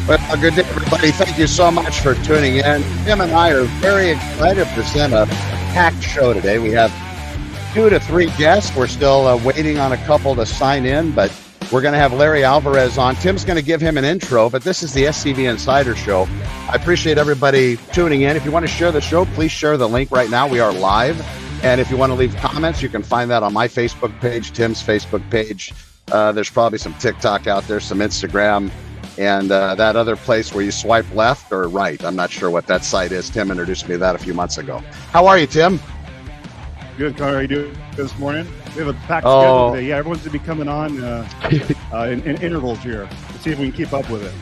Well, good day, everybody. Thank you so much for tuning in. Tim and I are very excited to present a packed show today. We have 2 to 3 guests. We're still waiting on a couple to sign in, but we're going to have Larry Alvarez on. Tim's going to give him an intro, but this is the SCV Insider Show. I appreciate everybody tuning in. If you want to share the show, please share the link right now. We are live. And if you want to leave comments, you can find that on my Facebook page, Tim's Facebook page. There's probably some TikTok out there, some Instagram, and that other place where you swipe left or right. I'm not sure what that site is. Tim introduced me to that a few months ago. How are you, Tim? Good, Connor. How are you doing this morning? We have a packed schedule today. Yeah, everyone's going to be coming on in intervals here to see if we can keep up with it.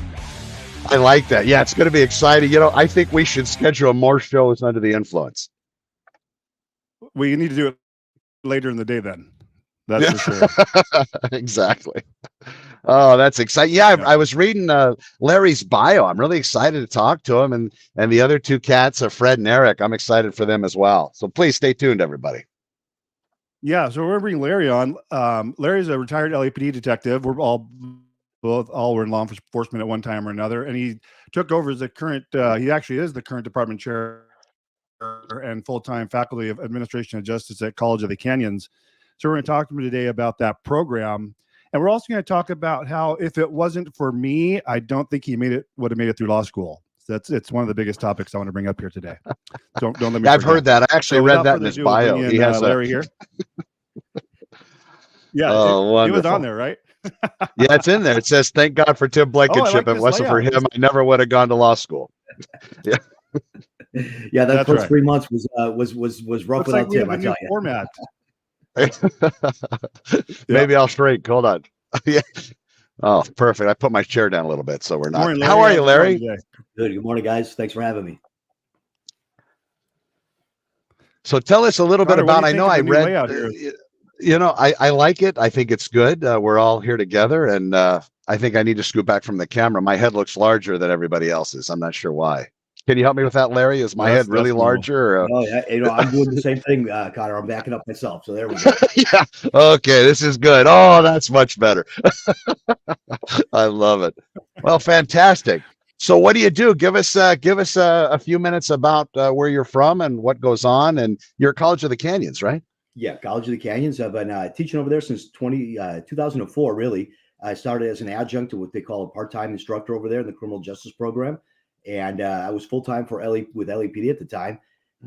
I like that. Yeah, it's going to be exciting. You know, I think we should schedule more shows under the influence. We need to do it later in the day then. That's for sure. Exactly. Oh, that's exciting. Yeah, I was reading Larry's bio. I'm really excited to talk to him, and the other 2 cats are Fred and Eric. I'm excited for them as well. So please stay tuned, everybody. Yeah, so we're going to bring Larry on. Larry's a retired LAPD detective. We're all were in law enforcement at one time or another, and he took over as the current. He actually is the current department chair and full-time faculty of administration and justice at College of the Canyons. So we're going to talk to him today about that program. And we're also going to talk about how, if it wasn't for me, I don't think he would have made it through law school. So it's one of the biggest topics I want to bring up here today. Don't let me. I've heard that. I actually read that in his bio. He has Larry here. Yeah, it was on there, right? Yeah, it's in there. It says, "Thank God for Tim Blankenship. If it wasn't for him, I never would have gone to law school." Yeah. Yeah, that first right. 3 months was rough without Tim. I tell you. Format. Maybe I'll shrink. Hold on. Yeah. Oh, perfect. I put my chair down a little bit so we're not. Morning, How are you, Larry? Good. Good morning, guys. Thanks for having me. So tell us a little bit about. I know I read. I like it. I think it's good. We're all here together, and I think I need to scoot back from the camera. My head looks larger than everybody else's. I'm not sure why. Can you help me with that, Larry? Is my head really larger? Or, oh, yeah, I'm doing the same thing, Connor. I'm backing up myself. So there we go. Yeah. Okay, this is good. Oh, that's much better. I love it. Well, fantastic. So, what do you do? Give us a few minutes about where you're from and what goes on. And you're at College of the Canyons, right? Yeah, College of the Canyons. I've been teaching over there since 2004. Really, I started as an adjunct to what they call a part-time instructor over there in the criminal justice program. And I was full-time with LAPD at the time.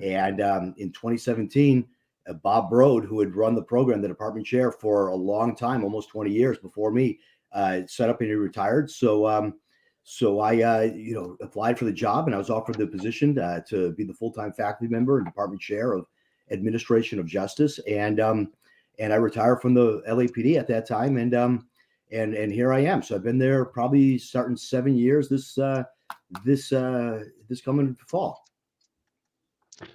And in 2017, Bob Brode, who had run the program, the department chair for a long time, almost 20 years before me, set up and he retired. So I applied for the job, and I was offered the position to be the full-time faculty member and department chair of administration of justice. And I retired from the LAPD at that time. And here I am. So I've been there probably starting 7 years this coming fall.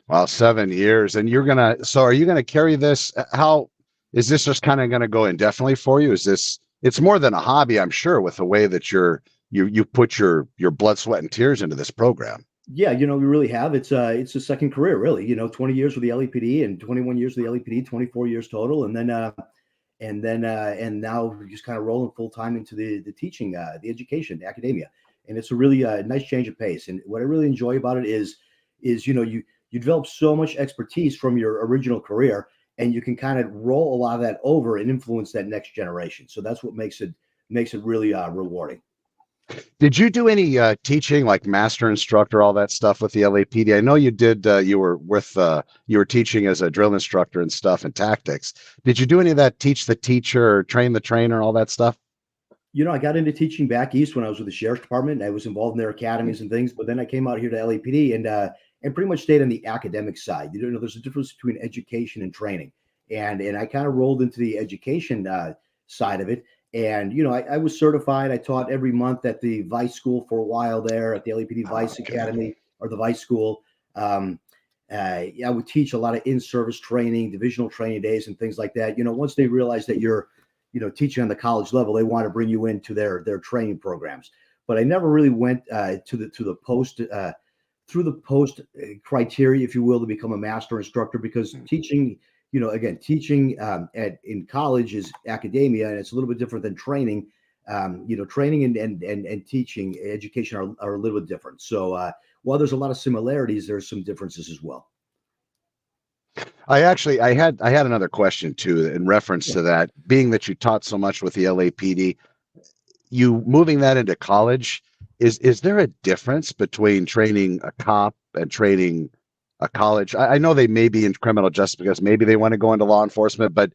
Wow, 7 years. And are you gonna carry this? How is this just kind of gonna go indefinitely for you? It's more than a hobby, I'm sure, with the way that you put your blood, sweat, and tears into this program. Yeah, we really have. It's a second career, really. 20 years with the LAPD and 21 years with the LAPD, 24 years total, and now we're just kind of rolling full time into the teaching, the education, the academia. And it's a really nice change of pace. And what I really enjoy about it is you develop so much expertise from your original career, and you can kind of roll a lot of that over and influence that next generation. So that's what makes it really rewarding. Did you do any teaching, like master instructor, all that stuff with the LAPD? I know you did. You were teaching as a drill instructor and stuff and tactics. Did you do any of that? Teach the teacher, or train the trainer, all that stuff? I got into teaching back east when I was with the sheriff's department. I was involved in their academies and things, but then I came out here to LAPD and pretty much stayed on the academic side. There's a difference between education and training, and I kind of rolled into the education side of it. And I was certified. I taught every month at the Vice School for a while there, at the LAPD Vice Academy or the Vice School. I would teach a lot of in-service training, divisional training days, and things like that. Once they realize that you're teaching on the college level, they want to bring you into their training programs. But I never really went to the post through the post criteria, if you will, to become a master instructor, because teaching teaching in college is academia, and it's a little bit different than training. training and teaching education are a little bit different. So while there's a lot of similarities, there's some differences as well. I had another question too in reference to that. Being that you taught so much with the LAPD, you moving that into college, is there a difference between training a cop and training a college? I know they may be in criminal justice because maybe they want to go into law enforcement, but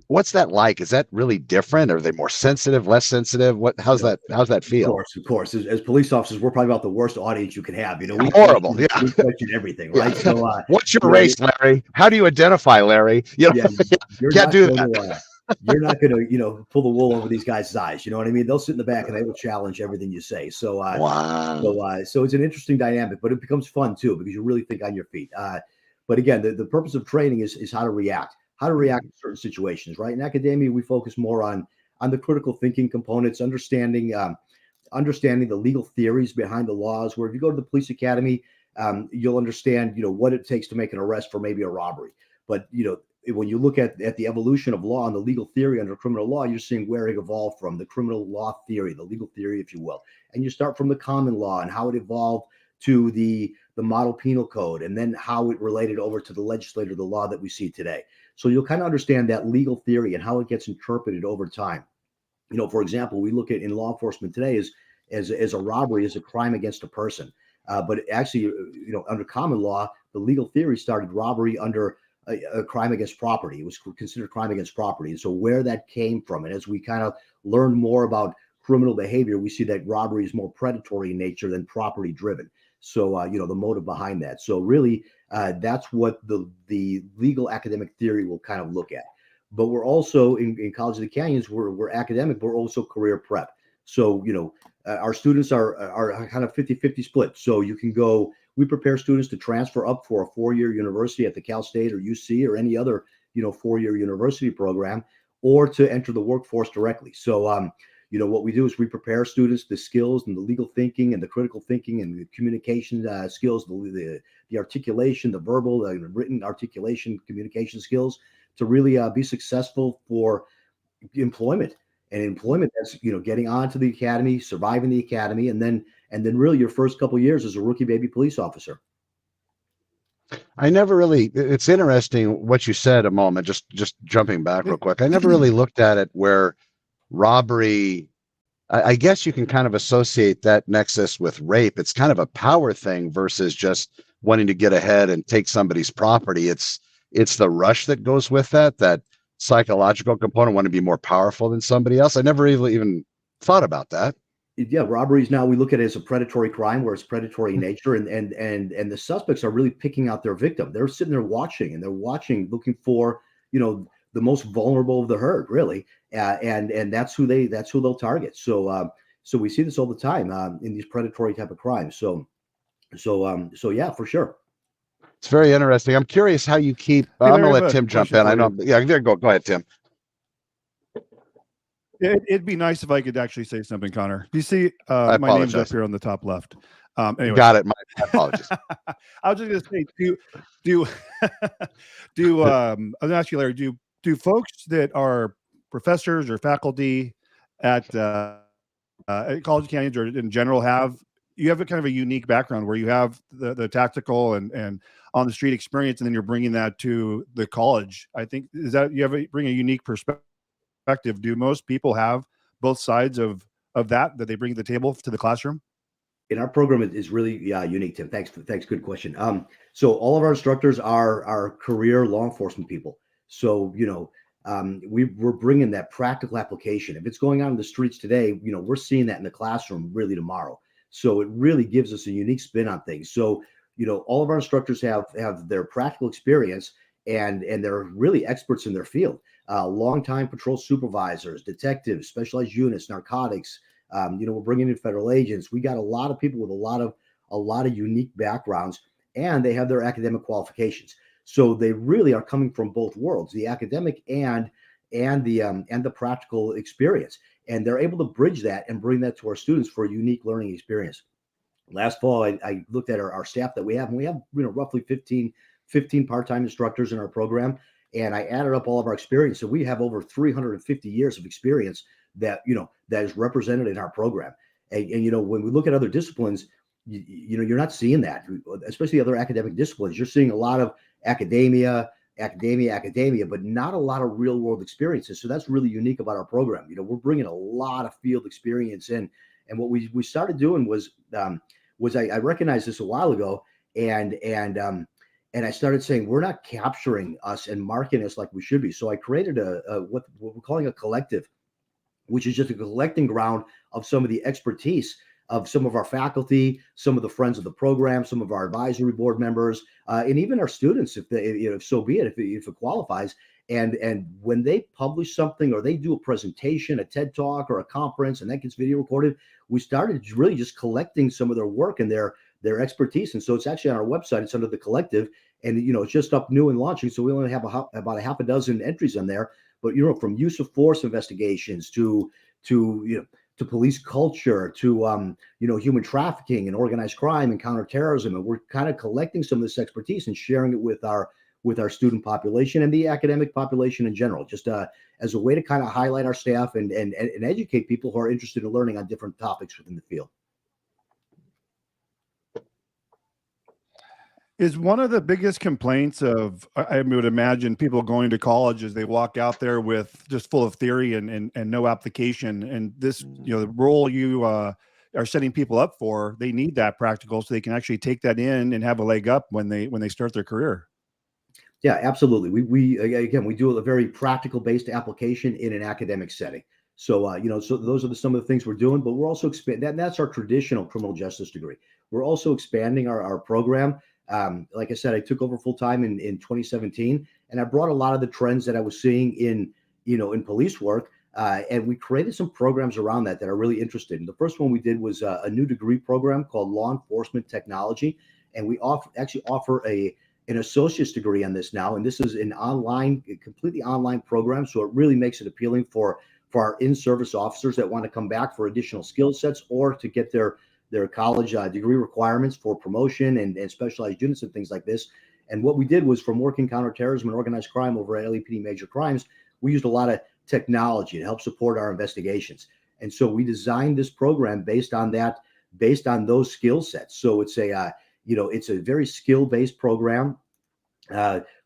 what's that like? Is that really different? Are they more sensitive, less sensitive? How's that feel? Of course. As police officers, we're probably about the worst audience you can have. We Horrible. we question everything, right? Yeah. So, what's your race, Larry? How do you identify, Larry? Yeah, Can't do that. You're not going to pull the wool over these guys' eyes. You know what I mean? They'll sit in the back and they will challenge everything you say. So, wow. So it's an interesting dynamic, but it becomes fun too because you really think on your feet. But again, the purpose of training is how to react in certain situations, right? In academia, we focus more on the critical thinking components, understanding the legal theories behind the laws. Where if you go to the police academy, you'll understand, what it takes to make an arrest for maybe a robbery. But, when you look at the evolution of law and the legal theory under criminal law, you're seeing where it evolved from, the criminal law theory, the legal theory, if you will. And you start from the common law and how it evolved to the model penal code, and then how it related over to the legislature, the law that we see today. So you'll kind of understand that legal theory and how it gets interpreted over time. For example, we look at in law enforcement today as a robbery is a crime against a person. But actually, under common law, the legal theory started robbery under a crime against property. It was considered crime against property. And so where that came from, and as we kind of learn more about criminal behavior, we see that robbery is more predatory in nature than property driven. So, the motive behind that. So really, that's what the legal academic theory will kind of look at. But we're also in College of the Canyons, we're academic, but we're also career prep. So, our students are kind of 50-50 split. So you can go, we prepare students to transfer up for a 4-year university at the Cal State or UC or any other, 4-year university program, or to enter the workforce directly. So, what we do is we prepare students, the skills and the legal thinking and the critical thinking and the communication skills, the articulation, the verbal, the written articulation, communication skills to really be successful for employment. And employment, that's, getting onto the academy, surviving the academy, and then really your first couple of years as a rookie baby police officer. It's interesting what you said a moment, just jumping back real quick. I never really looked at it where robbery, I guess you can kind of associate that nexus with rape. It's kind of a power thing versus just wanting to get ahead and take somebody's property. It's the rush that goes with that psychological component, want to be more powerful than somebody else. I never really even thought about that. Yeah, robberies now we look at it as a predatory crime where it's predatory in nature, and the suspects are really picking out their victim. They're sitting there watching, looking for, the most vulnerable of the herd, really. And that's who they'll target. So we see this all the time in these predatory type of crimes. So yeah, for sure. It's very interesting. I'm curious how you keep. I'm gonna let Tim jump in. I know. Yeah, go ahead, Tim. It'd be nice if I could actually say something, Connor. You see, my name's up here on the top left. Anyway. Got it. My apologies. I was just gonna say, I'm gonna ask you, Larry. Do folks that are professors or faculty at College of Canyons or in general you have a kind of a unique background where you have the tactical and on the street experience, and then you're bringing that to the college. I think bring a unique perspective. Do most people have both sides of that they bring to the table to the classroom? In our program, it is really unique, Tim. Thanks. Good question. So all of our instructors are career law enforcement people. So, we're bringing that practical application. If it's going on in the streets today, we're seeing that in the classroom really tomorrow. So it really gives us a unique spin on things. So, all of our instructors have their practical experience and they're really experts in their field. Longtime patrol supervisors, detectives, specialized units, narcotics. We're bringing in federal agents. We got a lot of people with a lot of unique backgrounds, and they have their academic qualifications. So they really are coming from both worlds, the academic and the practical experience. And they're able to bridge that and bring that to our students for a unique learning experience. Last fall, I looked at our staff that we have, and we have roughly 15 part-time instructors in our program. And I added up all of our experience. So we have over 350 years of experience that is represented in our program. And when we look at other disciplines, you're not seeing that, especially other academic disciplines. You're seeing a lot of academia, but not a lot of real world experiences. So that's really unique about our program. We're bringing a lot of field experience in. And what we started doing was I recognized this a while ago, and I started saying we're not capturing us and marketing us like we should be. So I created what we're calling a collective, which is just a collecting ground of some of the expertise of some of our faculty, some of the friends of the program, some of our advisory board members, and even our students, if so be it, if it qualifies. And when they publish something or they do a presentation, a TED Talk or a conference, and that gets video recorded, we started really just collecting some of their work and their expertise. And so it's actually on our website. It's under the collective, and it's just up new and launching. So we only have about a half a dozen entries on there. But from use of force investigations to police culture, to human trafficking and organized crime and counterterrorism, and we're kind of collecting some of this expertise and sharing it with our student population and the academic population in general, just as a way to kind of highlight our staff and educate people who are interested in learning on different topics within the field. Is one of the biggest complaints of, I would imagine, people going to college as they walk out there with just full of theory and no application. And this, the role you are setting people up for, they need that practical so they can actually take that in and have a leg up when they start their career. Yeah, absolutely. We do a very practical based application in an academic setting. So, so those are some of the things we're doing, but we're also expanding. That's our traditional criminal justice degree. We're also expanding our program. Like I said, I took over full time in 2017, and I brought a lot of the trends that I was seeing in police work, and we created some programs around that are really interesting. And the first one we did was a new degree program called Law Enforcement Technology, and we offer an associate's degree on this now. And this is a completely online program, so it really makes it appealing for our in-service officers that want to come back for additional skill sets or to get their college degree requirements for promotion and specialized units and things like this. And what we did was, from working counterterrorism and organized crime over at LAPD Major Crimes, we used a lot of technology to help support our investigations. And so we designed this program based on those skill sets. So it's it's a very skill-based program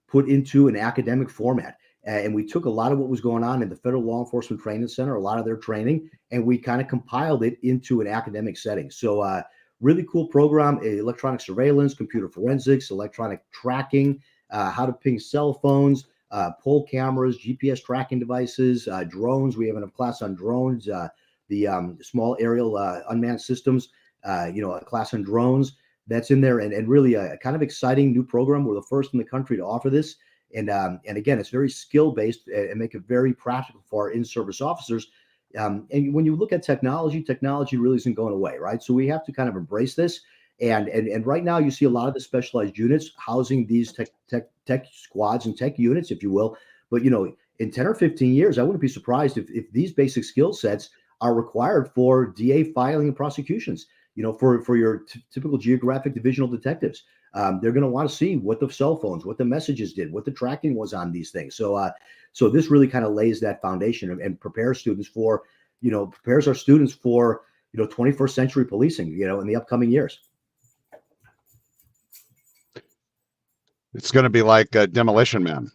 put into an academic format. And we took a lot of what was going on in the Federal Law Enforcement Training Center, a lot of their training, and we kind of compiled it into an academic setting. So really cool program: electronic surveillance, computer forensics, electronic tracking, how to ping cell phones, poll cameras, GPS tracking devices, drones. We have a class on drones, the small aerial unmanned systems, a class on drones that's in there, and really a kind of exciting new program. We're the first in the country to offer this. And again, it's very skill-based and make it very practical for our in-service officers. And when you look at technology really isn't going away, right? So we have to kind of embrace this. And right now you see a lot of the specialized units housing these tech squads and tech units, if you will. But, in 10 or 15 years, I wouldn't be surprised if these basic skill sets are required for DA filing and prosecutions, for your typical geographic divisional detectives. They're going to want to see what the cell phones, what the messages did, what the tracking was on these things. So this really kind of lays that foundation and prepares our students for 21st century policing, in the upcoming years. It's going to be like Demolition Man.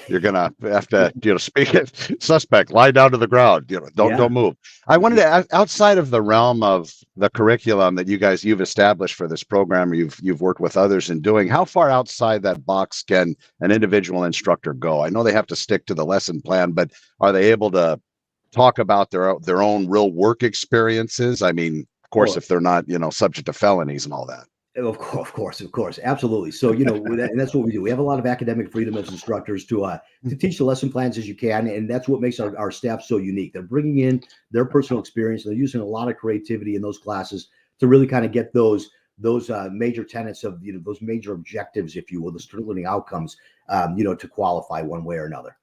You're going to have to, speak it, suspect, lie down to the ground, don't move. I wanted to ask, outside of the realm of the curriculum that you've established for this program, or you've worked with others in doing, how far outside that box can an individual instructor go? I know they have to stick to the lesson plan, but are they able to talk about their own real work experiences? I mean, of course, if they're not, subject to felonies and all that. Of course, absolutely. So and that's what we do. We have a lot of academic freedom as instructors to teach the lesson plans as you can, and that's what makes our staff so unique. They're bringing in their personal experience. They're using a lot of creativity in those classes to really kind of get those major tenets of those major objectives, if you will, the student learning outcomes, to qualify one way or another.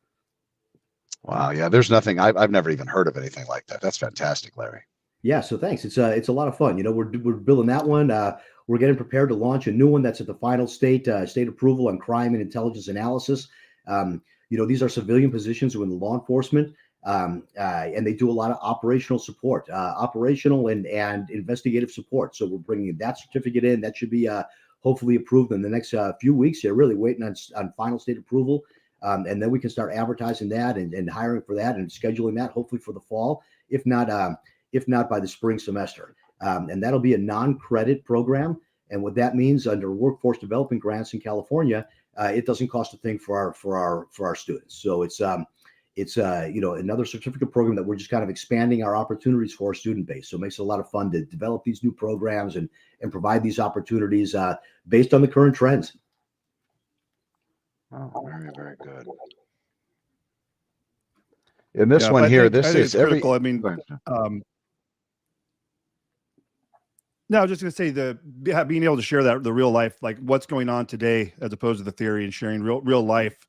Wow, yeah. There's nothing. I've never even heard of anything like that. That's fantastic, Larry. Yeah, so thanks. It's a lot of fun. We're building that one. We're getting prepared to launch a new one that's at the final state approval on crime and intelligence analysis. These are civilian positions within law enforcement. And they do a lot of operational support, operational and investigative support. So we're bringing that certificate in. That should be hopefully approved in the next few weeks here, really waiting on final state approval. And then we can start advertising that and hiring for that and scheduling that hopefully for the fall, if not by the spring semester. And that'll be a non-credit program. And what that means under workforce development grants in California, it doesn't cost a thing for our students. So it's another certificate program that we're just kind of expanding our opportunities for our student base. So it makes it a lot of fun to develop these new programs and provide these opportunities based on the current trends. Oh, very, very good. In this one here, this is critical. I mean, no, I was just going to say being able to share that the real life, like what's going on today, as opposed to the theory, and sharing real life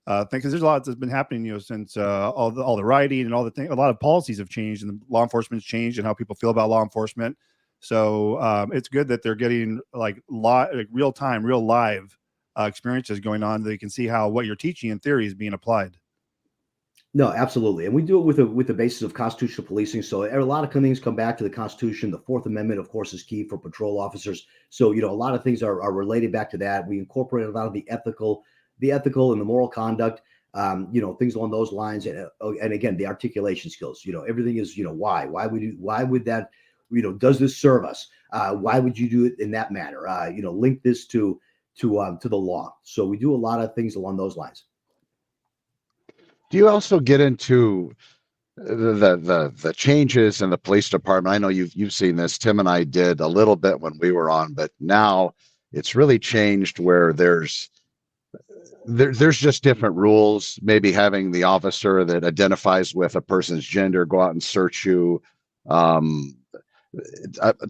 thing, because there's a lot that's been happening, since all the rioting and all the things. A lot of policies have changed, and law enforcement's changed, and how people feel about law enforcement. So it's good that they're getting real time, real live experiences going on. They can see how what you're teaching in theory is being applied. No, absolutely. And we do it with the basis of constitutional policing. So a lot of things come back to the Constitution. The Fourth Amendment, of course, is key for patrol officers. So, a lot of things are related back to that. We incorporate a lot of the ethical and the moral conduct, things along those lines. And again, the articulation skills, everything is, why would that, does this serve us? Why would you do it in that manner? Link this to the law. So we do a lot of things along those lines. Do you also get into the changes in the police department? I know you've seen this. Tim and I did a little bit when we were on, but now it's really changed where there's just different rules. Maybe having the officer that identifies with a person's gender go out and search you,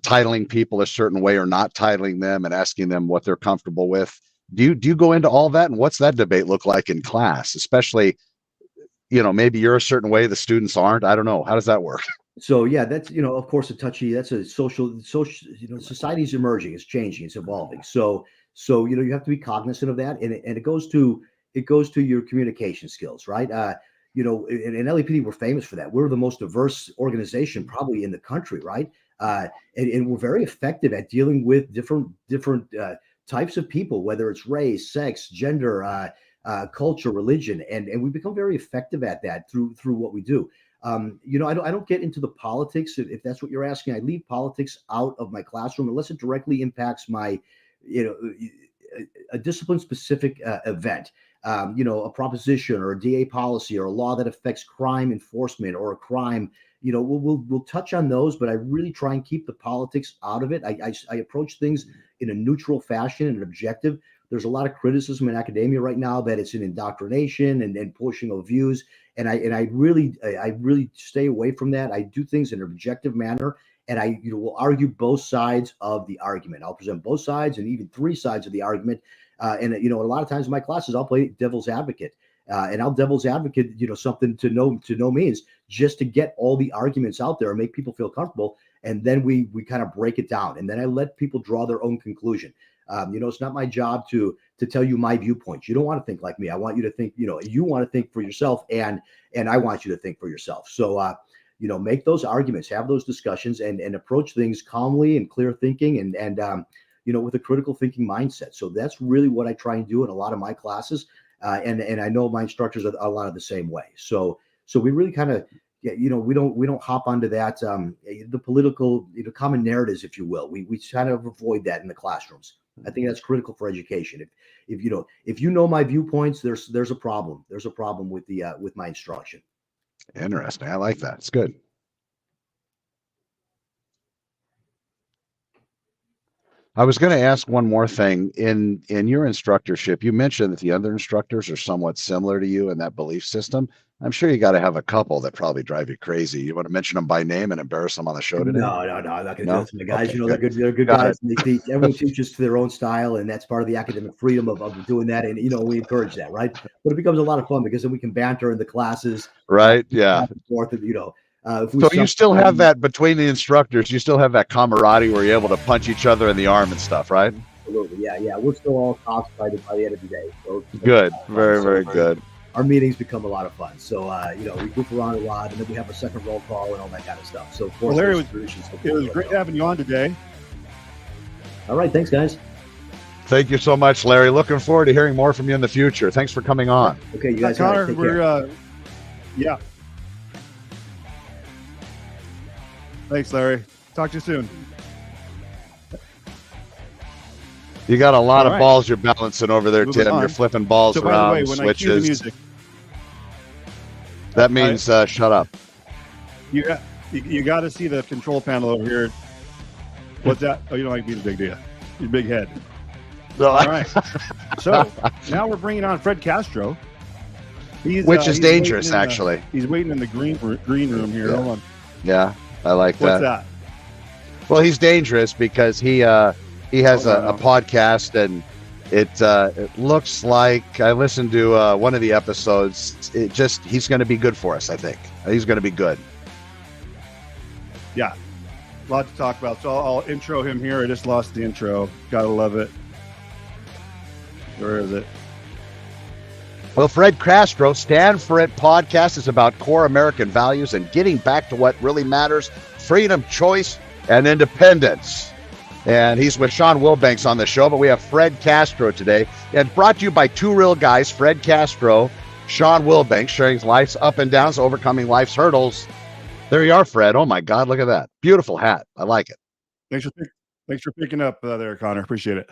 titling people a certain way or not titling them, and asking them what they're comfortable with. Do you go into all that, and what's that debate look like in class, especially? Maybe you're a certain way, the students aren't. I don't know. How does that work? So yeah, that's, of course, that's a social, society's emerging, it's changing, it's evolving. So, you have to be cognizant of that. And it goes to your communication skills, right? In LAPD, we're famous for that. We're the most diverse organization probably in the country, right? And we're very effective at dealing with different types of people, whether it's race, sex, gender, culture, religion, and we become very effective at that through what we do. I don't get into the politics, if that's what you're asking. I leave politics out of my classroom unless it directly impacts my, a discipline specific event. A proposition or a DA policy or a law that affects crime enforcement or a crime. We'll touch on those, but I really try and keep the politics out of it. I approach things in a neutral fashion and objective. There's a lot of criticism in academia right now that it's an indoctrination and pushing of views. And I really stay away from that. I do things in an objective manner, and I will argue both sides of the argument. I'll present both sides and even three sides of the argument. And a lot of times in my classes, I'll play devil's advocate. And I'll devil's advocate, something to no means, just to get all the arguments out there and make people feel comfortable. And then we kind of break it down, and then I let people draw their own conclusion. It's not my job to tell you my viewpoints. You don't want to think like me. I want you to think, you want to think for yourself, and I want you to think for yourself. So, make those arguments, have those discussions, and approach things calmly and clear thinking and with a critical thinking mindset. So that's really what I try and do in a lot of my classes. And I know my instructors are a lot of the same way. So we really kind of, we don't hop onto that, the political, common narratives, if you will. We kind of avoid that in the classrooms. I think that's critical for education. If you know my viewpoints, there's a problem. There's a problem with my instruction. Interesting. I like that. It's good. I was going to ask one more thing. In your instructorship, you mentioned that the other instructors are somewhat similar to you in that belief system. I'm sure you got to have a couple that probably drive you crazy. You want to mention them by name and embarrass them on the show today? No, I'm not going to do that to the guys. Okay, they're good guys. Everyone teaches to their own style, and that's part of the academic freedom of doing that. And we encourage that, right? But it becomes a lot of fun because then we can banter in the classes, right? Yeah. Back and forth, so you still have that between the instructors. You still have that camaraderie where you're able to punch each other in the arm and stuff, right? Absolutely, yeah. We're still all cops by the end of the day. So good, very, very good. our meetings become a lot of fun. So, we goof around a lot, and then we have a second roll call and all that kind of stuff. So, of course, Larry, it was great having you on today. All right. Thanks, guys. Thank you so much, Larry. Looking forward to hearing more from you in the future. Thanks for coming on. Okay, you guys. Connor, yeah. Thanks, Larry. Talk to you soon. You got a lot of balls you're balancing over there, Moving Tim. on. You're flipping balls So, around, by the way, when I cue the switches. music, That means shut up. you got to see the control panel over here. What's that? Oh, you don't like being a big deal. Your big head. So, All right. So now we're bringing on Fred Castro. which is dangerous, actually. He's waiting in the green room here. Yeah. Hold on. Yeah, I like What's that. that? Well, he's dangerous because he has a podcast, and it looks like I listened to one of the episodes. He's going to be good for us. I think he's going to be good. Yeah, a lot to talk about. So I'll intro him here. I just lost the intro. Gotta love it. Where is it? Well, Fred Castro, Stand For It podcast is about core American values and getting back to what really matters: freedom, choice, and independence. And he's with Sean Wilbanks on the show, but we have Fred Castro today. And brought to you by two real guys, Fred Castro, Sean Wilbanks, sharing life's up and downs, overcoming life's hurdles. There you are, Fred. Oh, my God, look at that. Beautiful hat. I like it. Thanks for picking up there, Connor. Appreciate it.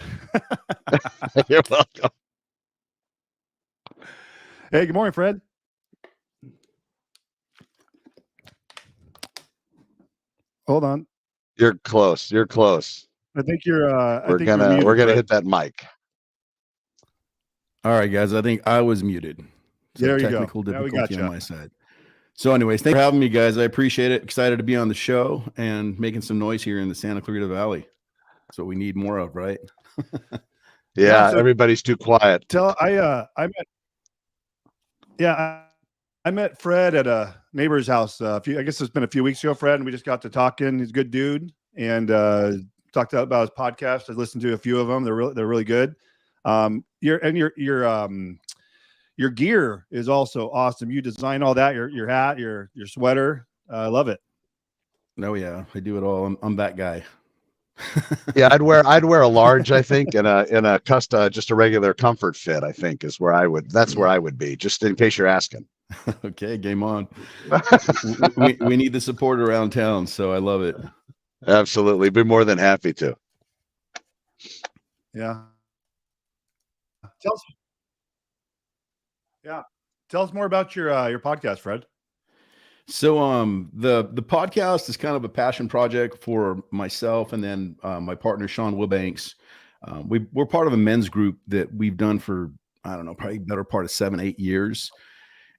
You're welcome. Hey, good morning, Fred. Hold on. You're close. You're close. I think you're. We're gonna hit that mic. All right, guys. I think I was muted. So there you go. Technical difficulty on my side. So, anyways, thanks for having me, guys. I appreciate it. Excited to be on the show and making some noise here in the Santa Clarita Valley. That's what we need more of, right? Yeah, so everybody's too quiet. I met Fred at a neighbor's house. I guess it's been a few weeks ago, Fred, and we just got to talking. He's a good dude, and talked about his podcast. I listened to a few of them. They're really good. Your gear is also awesome. You design all that. Your hat, your sweater. I love it. Oh yeah, I do it all. I'm that guy. Yeah, I'd wear a large, I think, in a custom, just a regular comfort fit. I think is where I would. That's where I would be, just in case you're asking. Okay, game on. we need the support around town, so I love it. Absolutely, be more than happy to. Yeah. Tell us more about your podcast, Fred. So the podcast is kind of a passion project for myself and then my partner Sean Wilbanks. We're part of a men's group that we've done for, I don't know, probably better part of 7-8 years.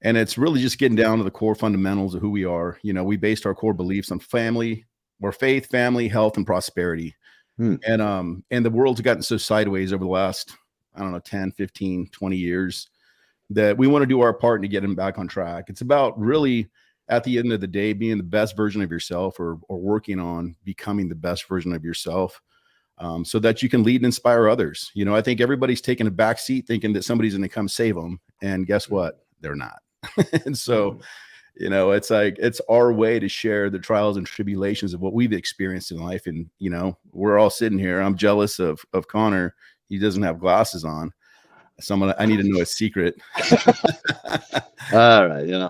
And it's really just getting down to the core fundamentals of who we are. You know, we based our core beliefs on faith, family, health, and prosperity. And the world's gotten so sideways over the last, I don't know, 10, 15, 20 years that we want to do our part to get them back on track. It's about really, at the end of the day, being the best version of yourself or working on becoming the best version of yourself so that you can lead and inspire others. You know, I think everybody's taking a back seat thinking that somebody's going to come save them. And guess what? They're not. And so, you know, it's like, it's our way to share the trials and tribulations of what we've experienced in life. And, you know, we're all sitting here. I'm jealous of Connor. He doesn't have glasses on. I need to know a secret. All right. You know,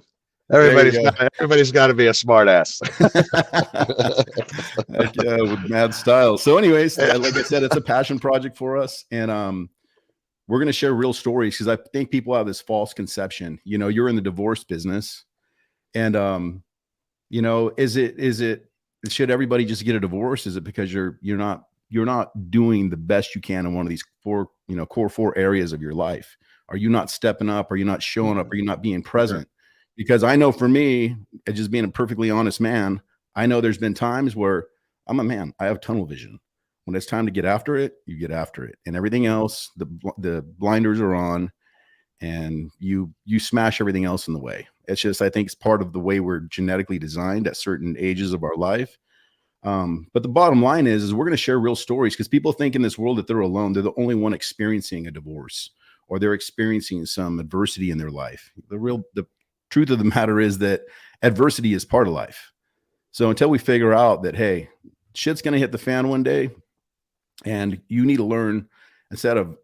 everybody's got to be a smart ass. Yeah, with mad style. So anyways, like I said, it's a passion project for us. And we're going to share real stories because I think people have this false conception. You know, you're in the divorce business. And, you know, should everybody just get a divorce? Is it because you're not doing the best you can in one of these core 4 areas of your life? Are you not stepping up? Are you not showing up? Are you not being present? Because I know for me, just being a perfectly honest man, I know there's been times where I'm a man. I have tunnel vision. When it's time to get after it, you get after it, and everything else, the blinders are on, and you smash everything else in the way. It's just, I think it's part of the way we're genetically designed at certain ages of our life. But the bottom line is we're going to share real stories because people think in this world that they're alone. They're the only one experiencing a divorce or they're experiencing some adversity in their life. The truth of the matter is that adversity is part of life. So until we figure out that, hey, shit's going to hit the fan one day, and you need to learn, instead of,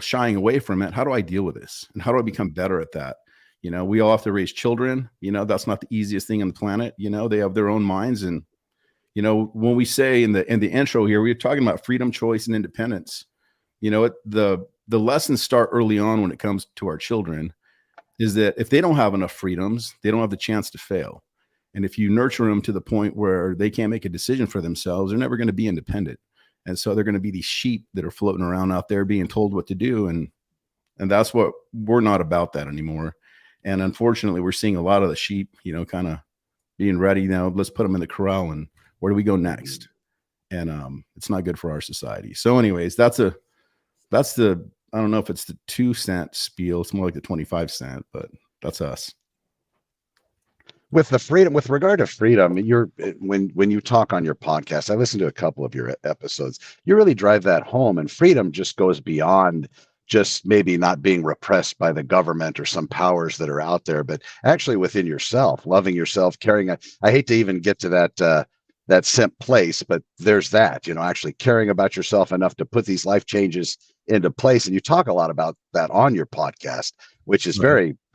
shying away from it, how do I deal with this? And how do I become better at that? We all have to raise children. That's not the easiest thing on the planet. They have their own minds. And, when we say in the intro here, we're talking about freedom, choice, and independence. The lessons start early on when it comes to our children, is that if they don't have enough freedoms, they don't have the chance to fail. And if you nurture them to the point where they can't make a decision for themselves, they're never going to be independent. And so they're going to be these sheep that are floating around out there being told what to do. And that's what we're not about that anymore. And unfortunately, we're seeing a lot of the sheep, kind of being ready now. Let's put them in the corral, and where do we go next? And it's not good for our society. So anyways, that's the, I don't know if it's the 2-cent spiel. It's more like the 25-cent, but that's us. With regard to freedom, when you talk on your podcast, I listened to a couple of your episodes, you really drive that home, and freedom just goes beyond just maybe not being repressed by the government or some powers that are out there, but actually within yourself, loving yourself, I hate to even get to that simp place, but there's that, actually caring about yourself enough to put these life changes into place. And you talk a lot about that on your podcast, which is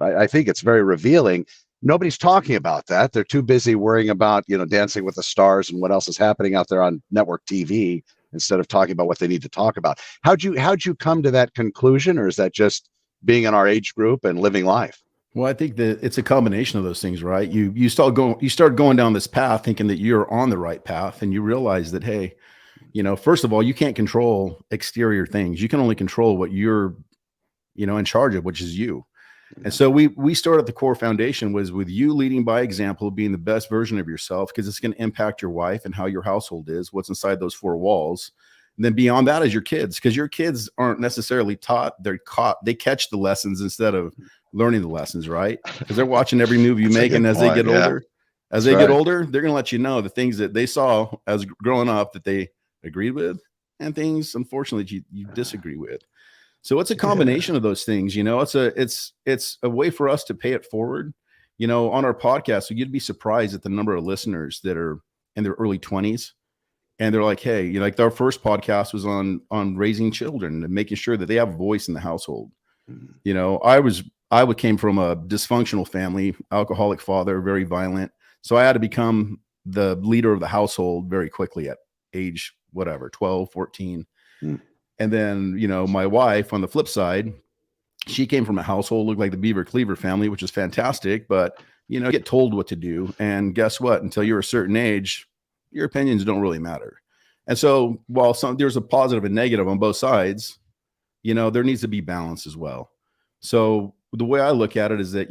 I think it's very revealing. Nobody's talking about that. They're too busy worrying about, Dancing with the Stars and what else is happening out there on network TV, instead of talking about what they need to talk about. How'd you come to that conclusion, or is that just being in our age group and living life? Well, I think that it's a combination of those things, right? You start going down this path thinking that you're on the right path, and you realize that, hey, first of all, you can't control exterior things. You can only control what you're, in charge of, which is you. And so we started, the core foundation was with you leading by example, being the best version of yourself, because it's going to impact your wife and how your household is, what's inside those 4 walls. And then beyond that is your kids, because your kids aren't necessarily taught, they're caught, they catch the lessons instead of learning the lessons, right? Because they're watching every move you make. And as they get older, they're going to let you know the things that they saw as growing up that they agreed with, and things, unfortunately, you disagree with. So it's a combination of those things, it's a way for us to pay it forward, on our podcast. So you'd be surprised at the number of listeners that are in their early 20s. And they're like, hey, like our first podcast was on raising children and making sure that they have a voice in the household. I came from a dysfunctional family, alcoholic father, very violent. So I had to become the leader of the household very quickly at age, 12, 14. And then, my wife, on the flip side, she came from a household looked like the Beaver Cleaver family, which is fantastic. But, you get told what to do. And guess what? Until you're a certain age, your opinions don't really matter. And so while there's a positive and negative on both sides, there needs to be balance as well. So the way I look at it is that,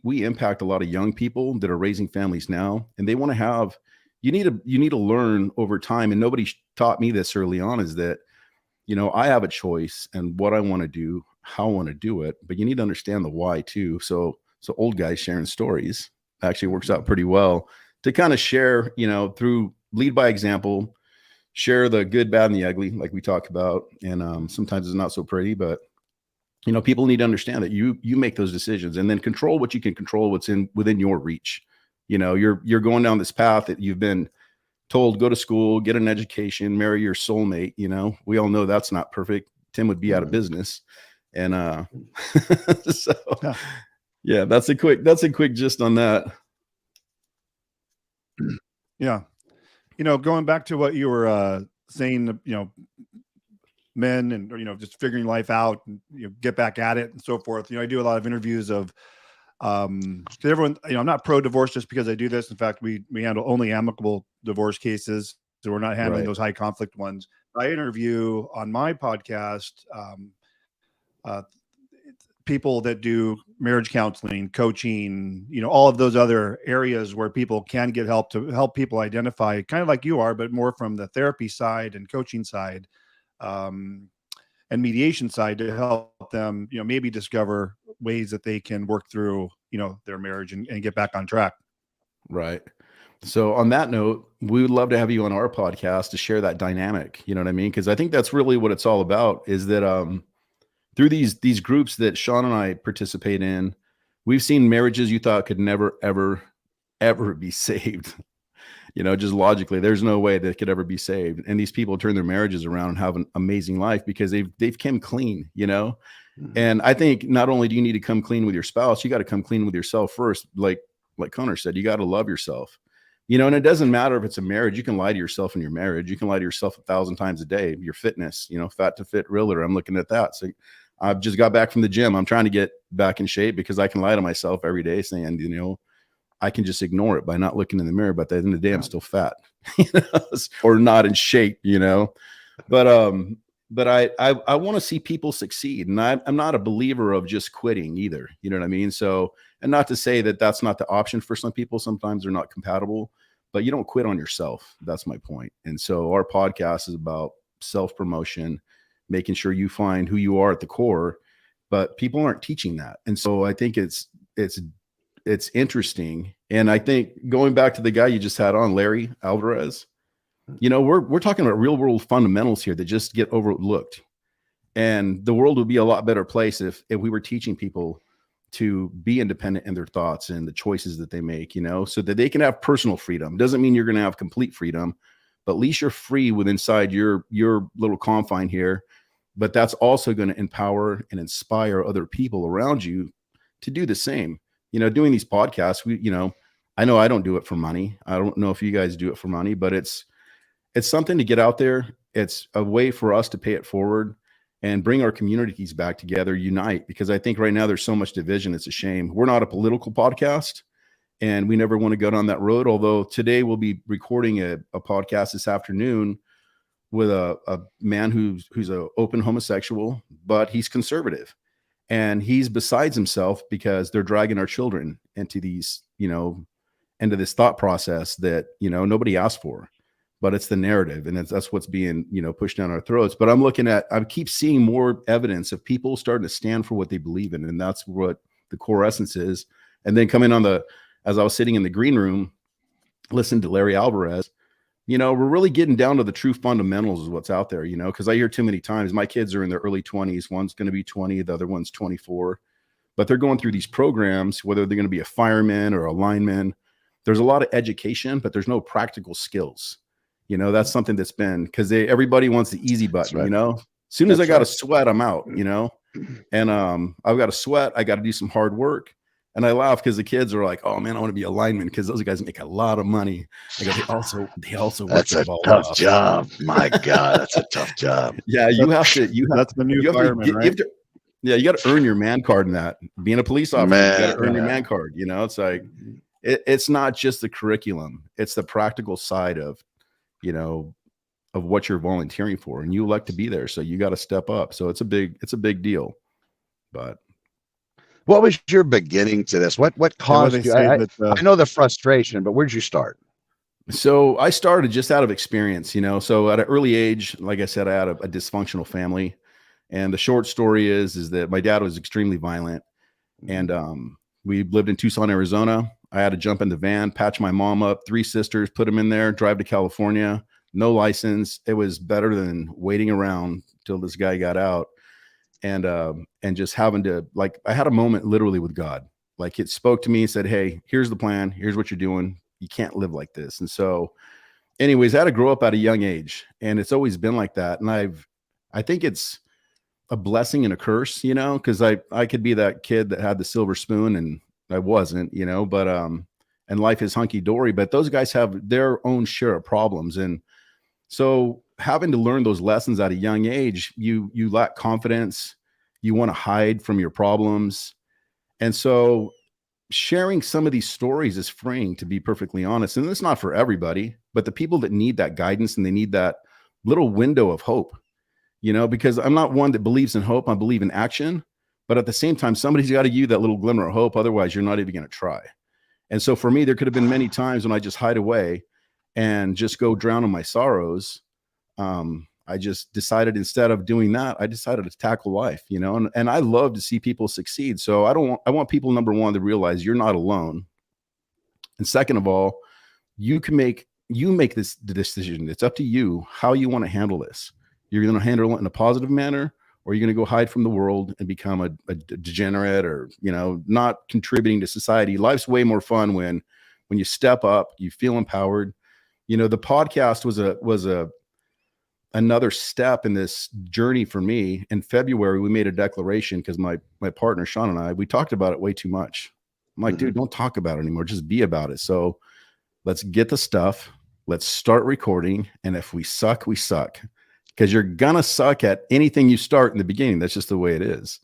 we impact a lot of young people that are raising families now, and they want to have, you need to learn over time. And nobody taught me this early on, is that, I have a choice and what I want to do, how I want to do it, but you need to understand the why too. So old guys sharing stories actually works out pretty well to kind of share, through lead by example, share the good, bad, and the ugly, like we talk about. And sometimes it's not so pretty, but people need to understand that you make those decisions, and then control what you can control, what's within your reach. You're going down this path that you've been told, go to school, get an education, marry your soulmate. We all know that's not perfect. Tim would be out of business. And so yeah, that's a quick gist on that. Yeah. Going back to what you were saying, men and, just figuring life out and, get back at it and so forth. I do a lot of interviews of, everyone, I'm not pro divorce just because I do this. In fact, we handle only amicable divorce cases. So we're not handling those high conflict ones. I interview on my podcast, people that do marriage counseling, coaching, all of those other areas where people can get help, to help people identify, kind of like you are, but more from the therapy side and coaching side, and mediation side, to help them, maybe discover ways that they can work through, their marriage and get back on track. Right. So on that note, we would love to have you on our podcast to share that dynamic. You know what I mean? Because I think that's really what it's all about, is that, through these groups that Sean and I participate in, we've seen marriages you thought could never, ever, ever be saved. Just logically, there's no way that could ever be saved. And these people turn their marriages around and have an amazing life because they've come clean, And I think not only do you need to come clean with your spouse, you got to come clean with yourself first. Like Connor said, you got to love yourself, and it doesn't matter if it's a marriage. You can lie to yourself in your marriage. You can lie to yourself 1,000 times a day. Your fitness, Fat to Fit Realtor. I'm looking at that. So I've just got back from the gym. I'm trying to get back in shape because I can lie to myself every day saying, I can just ignore it by not looking in the mirror, but at the end of the day, I'm still fat, or not in shape, But I want to see people succeed, and I'm not a believer of just quitting either. You know what I mean? So, and not to say that that's not the option for some people. Sometimes they're not compatible, but you don't quit on yourself. That's my point. And so our podcast is about self-promotion, making sure you find who you are at the core, but people aren't teaching that. And so I think it's interesting. And I think going back to the guy you just had on, Larry Alvarez, we're talking about real world fundamentals here that just get overlooked. And the world would be a lot better place if we were teaching people to be independent in their thoughts and the choices that they make, so that they can have personal freedom. Doesn't mean you're going to have complete freedom, but at least you're free with inside your little confine here. But that's also going to empower and inspire other people around you to do the same. Doing these podcasts, I know I don't do it for money. I don't know if you guys do it for money, but it's something to get out there. It's a way for us to pay it forward and bring our communities back together, unite, because I think right now there's so much division. It's a shame. We're not a political podcast, and we never want to go down that road. Although today we'll be recording a podcast this afternoon with a man who's an open homosexual, but he's conservative. And he's besides himself because they're dragging our children into these, into this thought process that, nobody asked for, but it's the narrative, and that's what's being, pushed down our throats. But I keep seeing more evidence of people starting to stand for what they believe in. And that's what the core essence is. And then coming as I was sitting in the green room, listening to Larry Alvarez, we're really getting down to the true fundamentals of what's out there, because I hear too many times, my kids are in their early 20s. One's going to be 20, the other one's 24, but they're going through these programs, whether they're going to be a fireman or a lineman. There's a lot of education, but there's no practical skills. That's something that's been, because everybody wants the easy button, right. As soon as I got to sweat, I'm out, and I've got to sweat. I got to do some hard work. And I laugh because the kids are like, "Oh man, I want to be a lineman because those guys make a lot of money." I go, they also work that's a tough job. My God, that's a tough job. Yeah, that's the new fireman, right? You got to earn your man card in that. Being a police officer, you got to earn your man card. It's like it's not just the curriculum; it's the practical side of, of what you're volunteering for, and you elect to be there, so you got to step up. So it's a big deal. But what was your beginning to this? What caused you? I know the frustration, but where'd you start? So I started just out of experience, so at an early age, like I said, I had a dysfunctional family. And the short story is that my dad was extremely violent, and we lived in Tucson, Arizona. I had to jump in the van, patch my mom up, 3 sisters, put them in there, drive to California, no license. It was better than waiting around till this guy got out. And just having to, I had a moment literally with God. Like, it spoke to me and said, "Hey, here's the plan. Here's what you're doing. You can't live like this." And so anyways, I had to grow up at a young age, and it's always been like that. And I think it's a blessing and a curse, because I could be that kid that had the silver spoon and I wasn't, but, and life is hunky dory, but those guys have their own share of problems. And so having to learn those lessons at a young age, you lack confidence, you want to hide from your problems. And so sharing some of these stories is freeing, to be perfectly honest. And it's not for everybody, but the people that need that guidance and they need that little window of hope, because I'm not one that believes in hope. I believe in action, but at the same time, somebody's got to give you that little glimmer of hope. Otherwise you're not even going to try. And so for me, there could have been many times when I just hide away and just go drown in my sorrows. I just decided, instead of doing that, I decided to tackle life, and I love to see people succeed. So I want people, number one, to realize you're not alone. And second of all, you make the decision. It's up to you how you want to handle this. You're going to handle it in a positive manner, or are you going to go hide from the world and become a degenerate, or, you know, not contributing to society? Life's way more fun when you step up, you feel empowered. You know, the podcast was another step in this journey for me. In February, we made a declaration because my partner, Sean, and I, we talked about it way too much. I'm like, dude, don't talk about it anymore. Just be about it. So let's get the stuff. Let's start recording. And if we suck, we suck, because you're going to suck at anything you start in the beginning. That's just the way it is.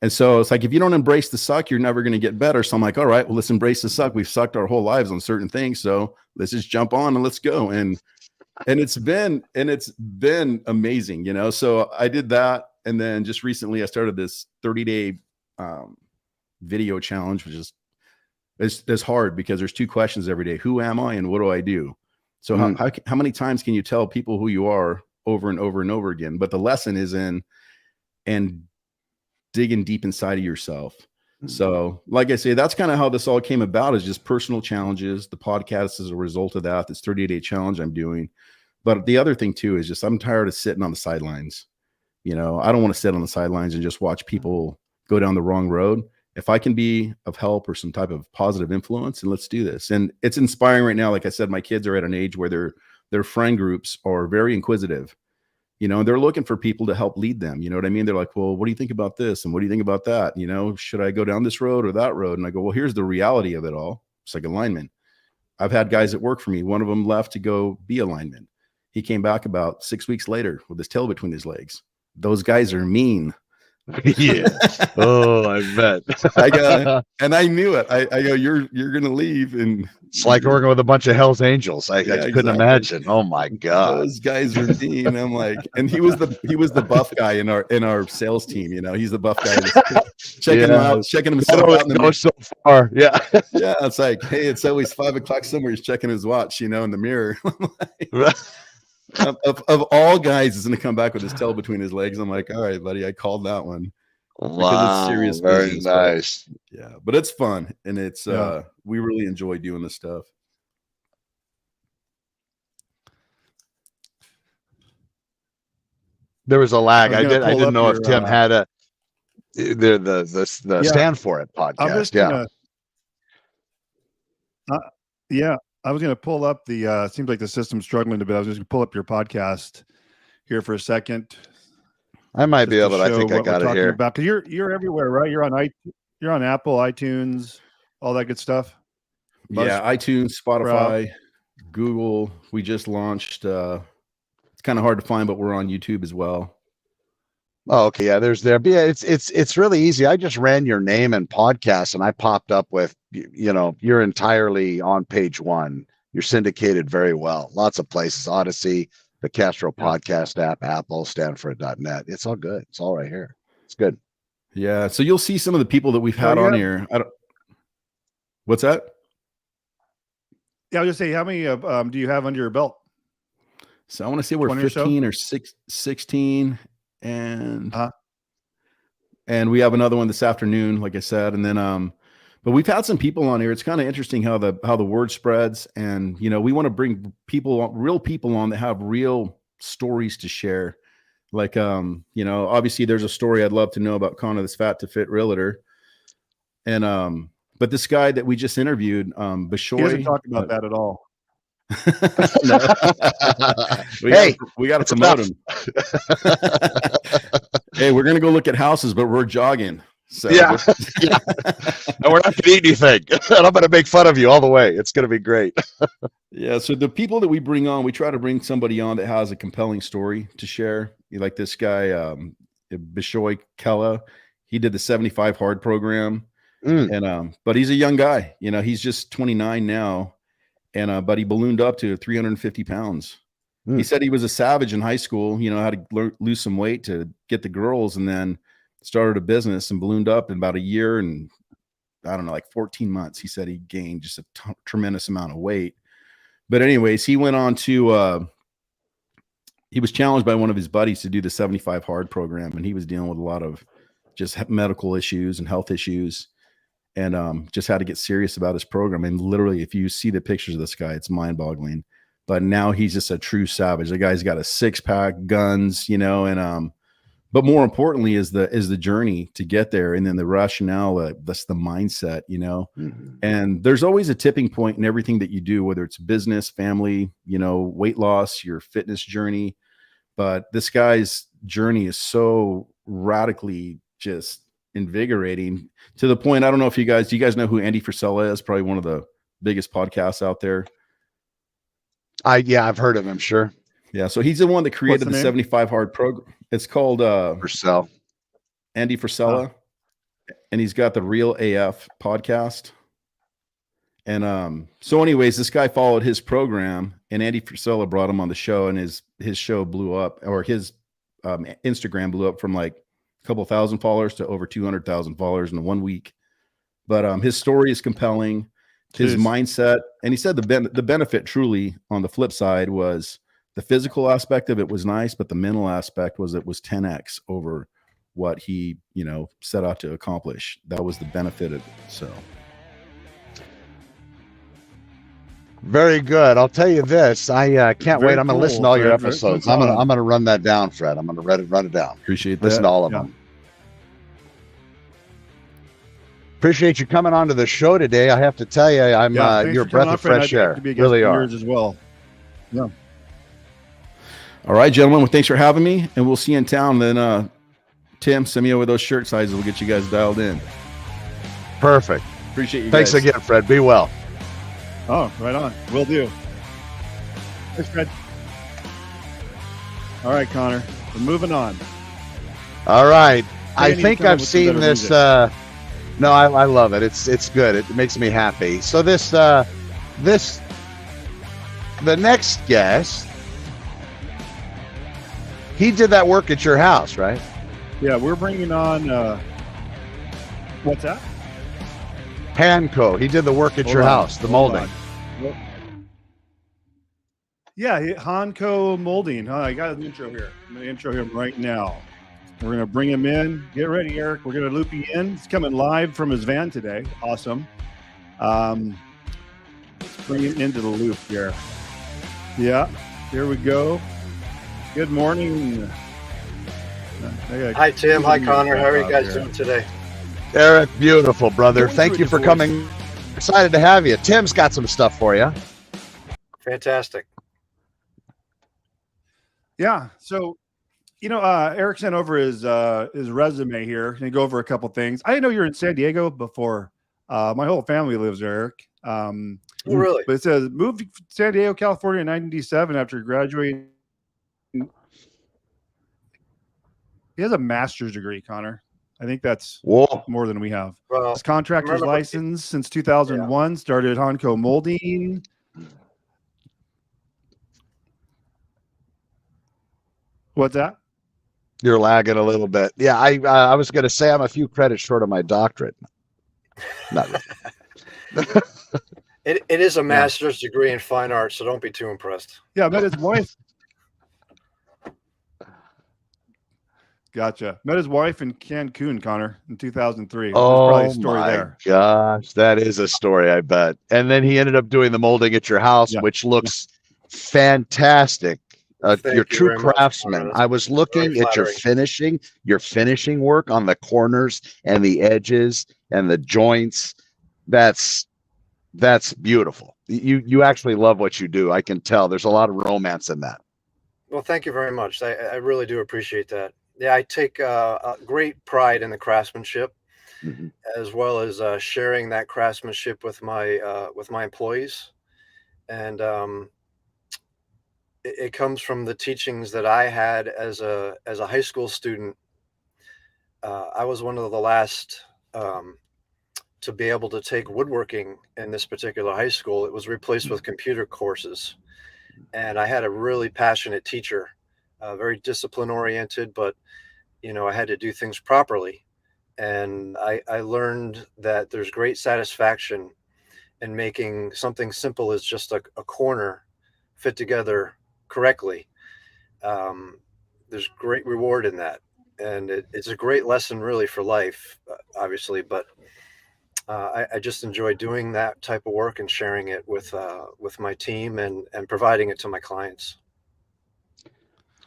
And so it's like, if you don't embrace the suck, you're never going to get better. So I'm like, all right, well, let's embrace the suck. We've sucked our whole lives on certain things. So let's just jump on and let's go. And it's been amazing, you know? So I did that. And then just recently I started this 30-day video challenge, which is, it's hard because there's 2 questions every day. Who am I and what do I do? So how many times can you tell people who you are over and over and over again? But the lesson is in and digging deep inside of yourself. So like I say, that's kind of how this all came about, is just personal challenges. The podcast is a result of that. This 30-day challenge I'm doing. But the other thing too is just, I'm tired of sitting on the sidelines. You know, I don't want to sit on the sidelines and just watch people go down the wrong road. If I can be of help or some type of positive influence, and let's do this. And it's inspiring right now. Like I said, my kids are at an age where their friend groups are very inquisitive, you know, and they're looking for people to help lead them. You know what I mean? They're like, well, what do you think about this? And what do you think about that? You know, should I go down this road or that road? And I go, well, here's the reality of it all. It's like a lineman. I've had guys that work for me. One of them left to go be a lineman. He came back about 6 weeks later with his tail between his legs. Those guys are mean. Yeah. Oh, I bet. And I knew it. I go, you're going to leave. And it's like working with a bunch of Hell's Angels. I couldn't imagine. Oh my God. Those guys are mean. I'm like, and he was the buff guy in our sales team. You know, he's the buff guy checking him out, checking himself out. Goes so far. Yeah. Yeah. It's like, hey, it's always 5 o'clock somewhere. He's checking his watch, you know, in the mirror. Of all guys is going to come back with his tail between his legs. I'm like, all right, buddy, I called that one. Wow, it's serious, very business, nice. But, yeah, but it's fun, and it's we really enjoy doing this stuff. There was a lag. I didn't know if Tim had the Stand For It podcast. Yeah. I was going to pull up the, seems like the system's struggling a bit. I was just going to pull up your podcast here for a second. I might be able to, I think I got it here. Because you're everywhere, right? You're on Apple, iTunes, all that good stuff. Yeah, iTunes, Spotify, Google. We just launched, it's kind of hard to find, but we're on YouTube as well. Oh, okay. Yeah, there's there. But yeah, it's really easy. I just ran your name and podcast, and I popped up with, you know, you're entirely on page 1. You're syndicated very well. Lots of places: Odyssey, the Castro podcast app, Apple, stanford.net. It's all good. It's all right here. It's good. Yeah. So you'll see some of the people that we've had on here. What's that? Yeah, I was just saying, how many do you have under your belt? So I want to say we're 15 or 16. And we have another one this afternoon, like I said. And then but we've had some people on here. It's kind of interesting how the word spreads, and you know, we want to bring real people on that have real stories to share. Like you know, obviously there's a story I'd love to know about Connor, this fat to fit realtor. And but this guy that we just interviewed, Bishoy, he doesn't talk about that at all. We got to promote him. Hey, we're gonna go look at houses, but we're jogging. So yeah. And we're not gonna eat anything. And I'm gonna make fun of you all the way. It's gonna be great. Yeah. So the people that we bring on, we try to bring somebody on that has a compelling story to share. Like this guy, Bishoy Kella. He did the 75 hard program, and but he's a young guy. You know, he's just 29 now. And but he ballooned up to 350 pounds. He said he was a savage in high school, you know, how to lose some weight to get the girls, and then started a business and ballooned up in about a year and I don't know, like 14 months. He said he gained just a tremendous amount of weight. But anyways, he went on to he was challenged by one of his buddies to do the 75 hard program, and he was dealing with a lot of just medical issues and health issues. And just had to get serious about his program. And literally, if you see the pictures of this guy, it's mind-boggling. But now he's just a true savage. The guy's got a 6-pack, guns, you know, and but more importantly is the journey to get there, and then the rationale, that's the mindset, and there's always a tipping point in everything that you do, whether it's business, family, weight loss, your fitness journey. But this guy's journey is so radically just invigorating, to the point, I don't know if do you guys know who Andy Frisella is? Probably one of the biggest podcasts out there. Yeah, I've heard of him. Sure. Yeah. So he's the one that created the 75 Hard program. It's called Andy Frisella. And he's got the Real AF podcast. And so anyways, this guy followed his program, and Andy Frisella brought him on the show, and his show blew up, or his Instagram blew up from like a couple thousand followers to over 200,000 followers in 1 week. But his story is compelling, his mindset. And he said the benefit truly on the flip side was the physical aspect of it was nice, but the mental aspect was it was 10x over what he, set out to accomplish. That was the benefit of it. So. Very good. I'll tell you this. I can't wait. I'm going to listen to all your Fred. episodes. I'm going to run that down, Fred. I'm going to run it down. Appreciate that. Listen to all of them. Appreciate you coming on to the show today. I have to tell you, I'm you're a breath of fresh air. Really are. As well. Yeah. All right, gentlemen. Well, thanks for having me, and we'll see you in town. Then, Tim, send me over those shirt sizes. We'll get you guys dialed in. Perfect. Appreciate you. Thanks again, Fred. Be well. Oh, right on. Will do. Thanks, Fred. All right, Connor. We're moving on. All right. I think I've seen this. No, I love it. It's good. It makes me happy. So the next guest, he did that work at your house, right? Yeah, we're bringing on. What's that? HANCO. He did the work at your house, the molding. Yeah, HANCO molding. I got an intro here. I'm going to intro him right now. We're going to bring him in. Get ready, Eric. We're going to loop you in. He's coming live from his van today. Awesome. Let's bring him into the loop here. Yeah, here we go. Good morning. Hi, Tim. Hi, Connor. How are you guys doing today? Eric, beautiful, brother. Thank you for coming. Excited to have you. Tim's got some stuff for you. Fantastic. Yeah. So, Eric sent over his resume here and go over a couple things. I didn't know you were in San Diego before. My whole family lives there, Eric. Really? But it says moved to San Diego, California in 1997 after graduating. He has a master's degree, Connor. I think that's more than we have. Well, his contractor's license since 2001, started HANCO molding. What's that? You're lagging a little bit. Yeah, I was going to say I'm a few credits short of my doctorate. Not really. It is a master's degree in fine arts, so don't be too impressed. Yeah, I met his wife. Gotcha. Met his wife in Cancun, Connor, in 2003. Oh, probably a story my there. gosh. That is a story, I bet. And then he ended up doing the molding at your house, which looks fantastic. You're true craftsman. I was looking at your finishing work on the corners and the edges and the joints. That's beautiful. You actually love what you do. I can tell. There's a lot of romance in that. Well, thank you very much. I really do appreciate that. Yeah, I take a great pride in the craftsmanship, as well as sharing that craftsmanship with my employees, and it comes from the teachings that I had as a high school student. I was one of the last to be able to take woodworking in this particular high school. It was replaced with computer courses, and I had a really passionate teacher. Very discipline oriented, but I had to do things properly. And I learned that there's great satisfaction in making something simple as just a corner fit together correctly. There's great reward in that. And it's a great lesson really for life, obviously, but I just enjoy doing that type of work and sharing it with my team and providing it to my clients.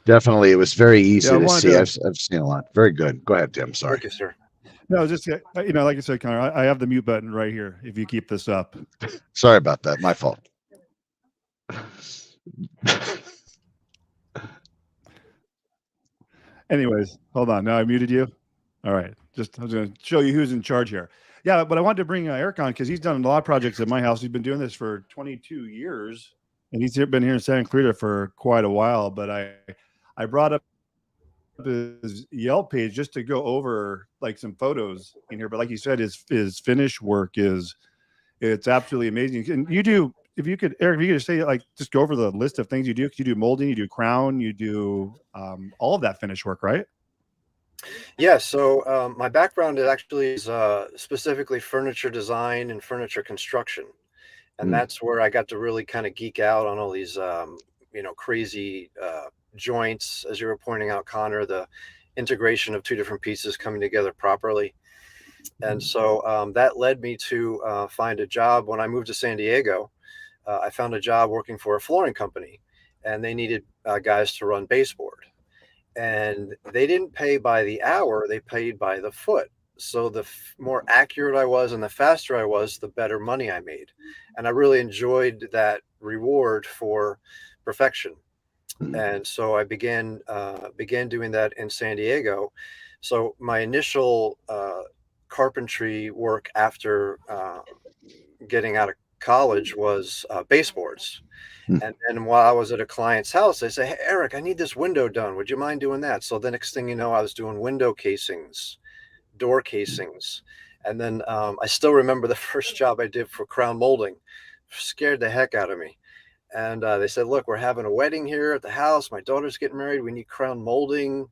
Definitely. It was very easy Yeah, I to wanted see. to. I've seen a lot. Very good. Go ahead, Tim. Sorry. Thank you, sir. No, just like I said, Connor, I have the mute button right here. If you keep this up. Sorry about that. My fault. Anyways, hold on. Now I muted you. All right. I was going to show you who's in charge here. Yeah, but I wanted to bring Eric on because he's done a lot of projects at my house. He's been doing this for 22 years, and he's been here in Santa Clarita for quite a while. But I brought up his Yelp page just to go over like some photos in here. But like you said, his finish work it's absolutely amazing. And you do, if you could, Eric, if you could say like just go over the list of things you do. You do molding, you do crown, you do all of that finish work, right? Yeah, so my background is specifically furniture design and furniture construction, and that's where I got to really kind of geek out on all these crazy joints, as you were pointing out, Connor, the integration of two different pieces coming together properly. And so that led me to find a job when I moved to San Diego. I found a job working for a flooring company, and they needed guys to run baseboard. And they didn't pay by the hour, they paid by the foot. So the more accurate I was and the faster I was, the better money I made. And I really enjoyed that reward for perfection. And so I began doing that in San Diego. So my initial carpentry work after getting out of college was baseboards. And then while I was at a client's house, they say, "Hey, Eric, I need this window done. Would you mind doing that?" So the next thing you know, I was doing window casings, door casings. And then I still remember the first job I did for crown molding. Scared the heck out of me. And they said, "Look, we're having a wedding here at the house. My daughter's getting married. We need crown molding.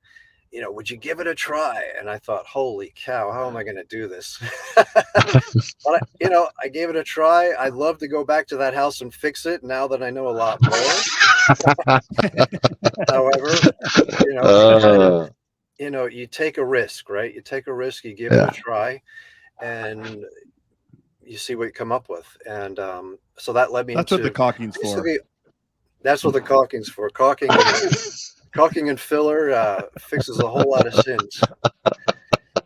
Would you give it a try?" And I thought, holy cow, how am I going to do this? But I gave it a try. I'd love to go back to that house and fix it now that I know a lot more. However, you take a risk, right? You take a risk, you give it a try, and you see what you come up with. And so that led me That's what the caulking's for. That's what the caulking's for. Caulking and filler fixes a whole lot of sins.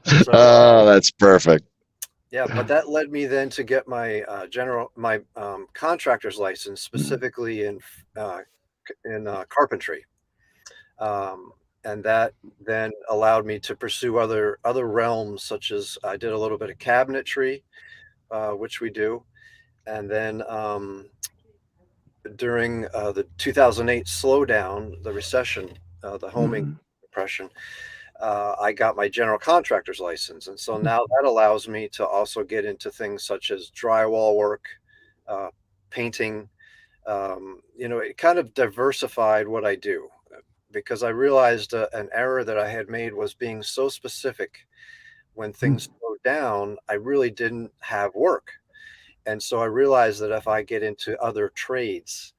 So, that's perfect. Yeah, but that led me then to get my contractor's license, specifically in carpentry, and that then allowed me to pursue other realms, such as I did a little bit of cabinetry, which we do, and then during the 2008 slowdown, the recession, the homing depression, I got my general contractor's license. And so now that allows me to also get into things such as drywall work, painting. It kind of diversified what I do, because I realized an error that I had made was being so specific. When things slowed down, I really didn't have work. And so I realized that if I get into other trades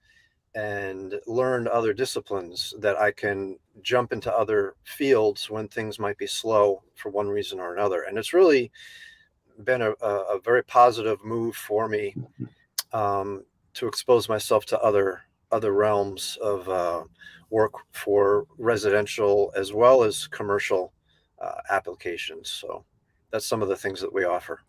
and learn other disciplines, that I can jump into other fields when things might be slow for one reason or another. And it's really been a very positive move for me to expose myself to other realms of work for residential as well as commercial applications. So that's some of the things that we offer.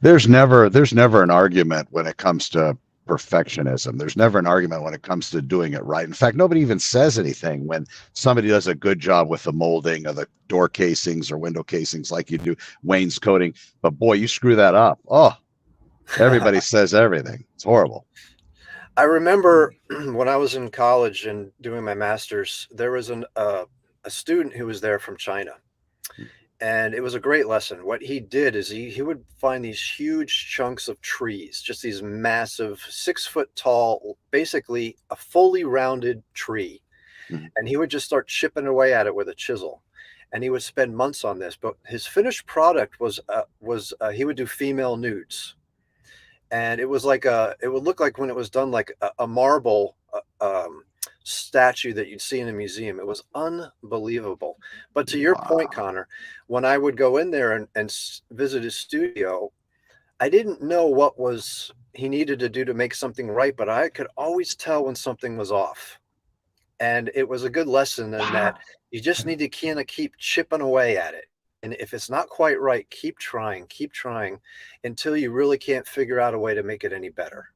There's never an argument when it comes to perfectionism. There's never an argument when it comes to doing it right. In fact, nobody even says anything when somebody does a good job with the molding of the door casings or window casings, like you do wainscoting. But boy, you screw that up. Oh, everybody says everything. It's horrible. I remember when I was in college and doing my master's, there was a student who was there from China. And it was a great lesson. What he did is he would find these huge chunks of trees, just these massive 6 foot tall, basically a fully rounded tree. And he would just start chipping away at it with a chisel. And he would spend months on this. But his finished product was he would do female nudes. And it was it would look like when it was done like a marble statue that you'd see in a museum. It was unbelievable. But to your point, Connor, when I would go in there and visit his studio, I didn't know what he needed to do to make something right, but I could always tell when something was off. And it was a good lesson in that you just need to kind of keep chipping away at it. And if it's not quite right, keep trying until you really can't figure out a way to make it any better.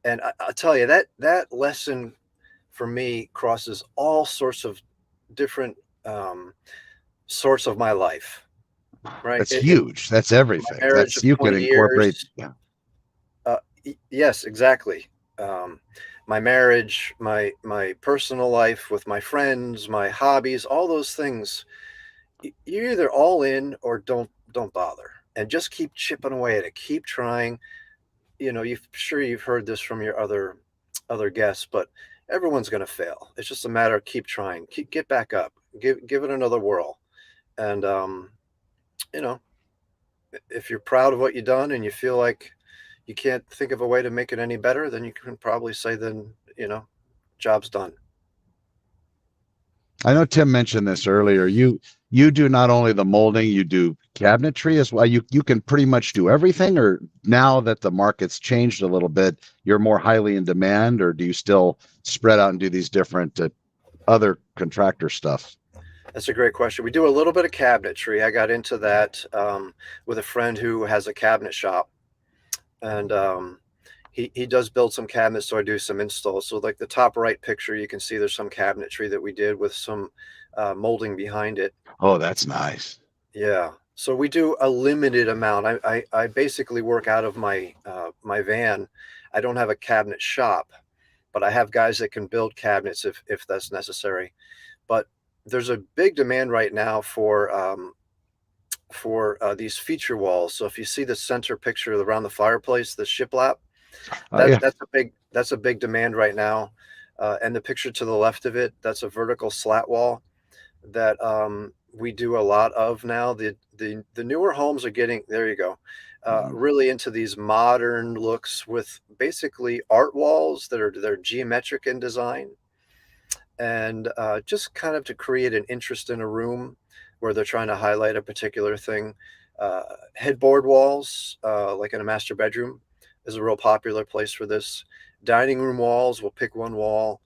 And I'll tell you that lesson for me crosses all sorts of different sorts of my life, right? That's huge. That's everything. Marriage That's, of you can 20 incorporate. years. Yeah. Yes, exactly. My marriage, my personal life with my friends, my hobbies, all those things. You're either all in or don't bother, and just keep chipping away at it. Keep trying. You know, you've heard this from your other guests, but everyone's going to fail. It's just a matter of keep trying. Get back up. Give it another whirl. And you know, if you're proud of what you've done and you feel like you can't think of a way to make it any better, then you can probably say, then, job's done. I know Tim mentioned this earlier. You do not only the molding, you do cabinetry as well. You can pretty much do everything, or now that the market's changed a little bit, you're more highly in demand, or do you still spread out and do these different other contractor stuff? That's a great question. We do a little bit of cabinetry. I got into that with a friend who has a cabinet shop, and he does build some cabinets, so I do some installs. So like the top right picture, you can see there's some cabinetry that we did with some molding behind it. Oh, that's nice. Yeah. So we do a limited amount. I basically work out of my my van. I don't have a cabinet shop, but I have guys that can build cabinets if that's necessary. But there's a big demand right now for these feature walls. So if you see the center picture around the fireplace, the shiplap, Yeah. that's a big demand right now. And the picture to the left of it, that's a vertical slat wall that we do a lot of now. The newer homes are getting, there you go, really into these modern looks with basically art walls they're geometric in design, and just kind of to create an interest in a room where they're trying to highlight a particular thing. Headboard walls, like in a master bedroom, is a real popular place for this. Dining room walls, we'll pick one wall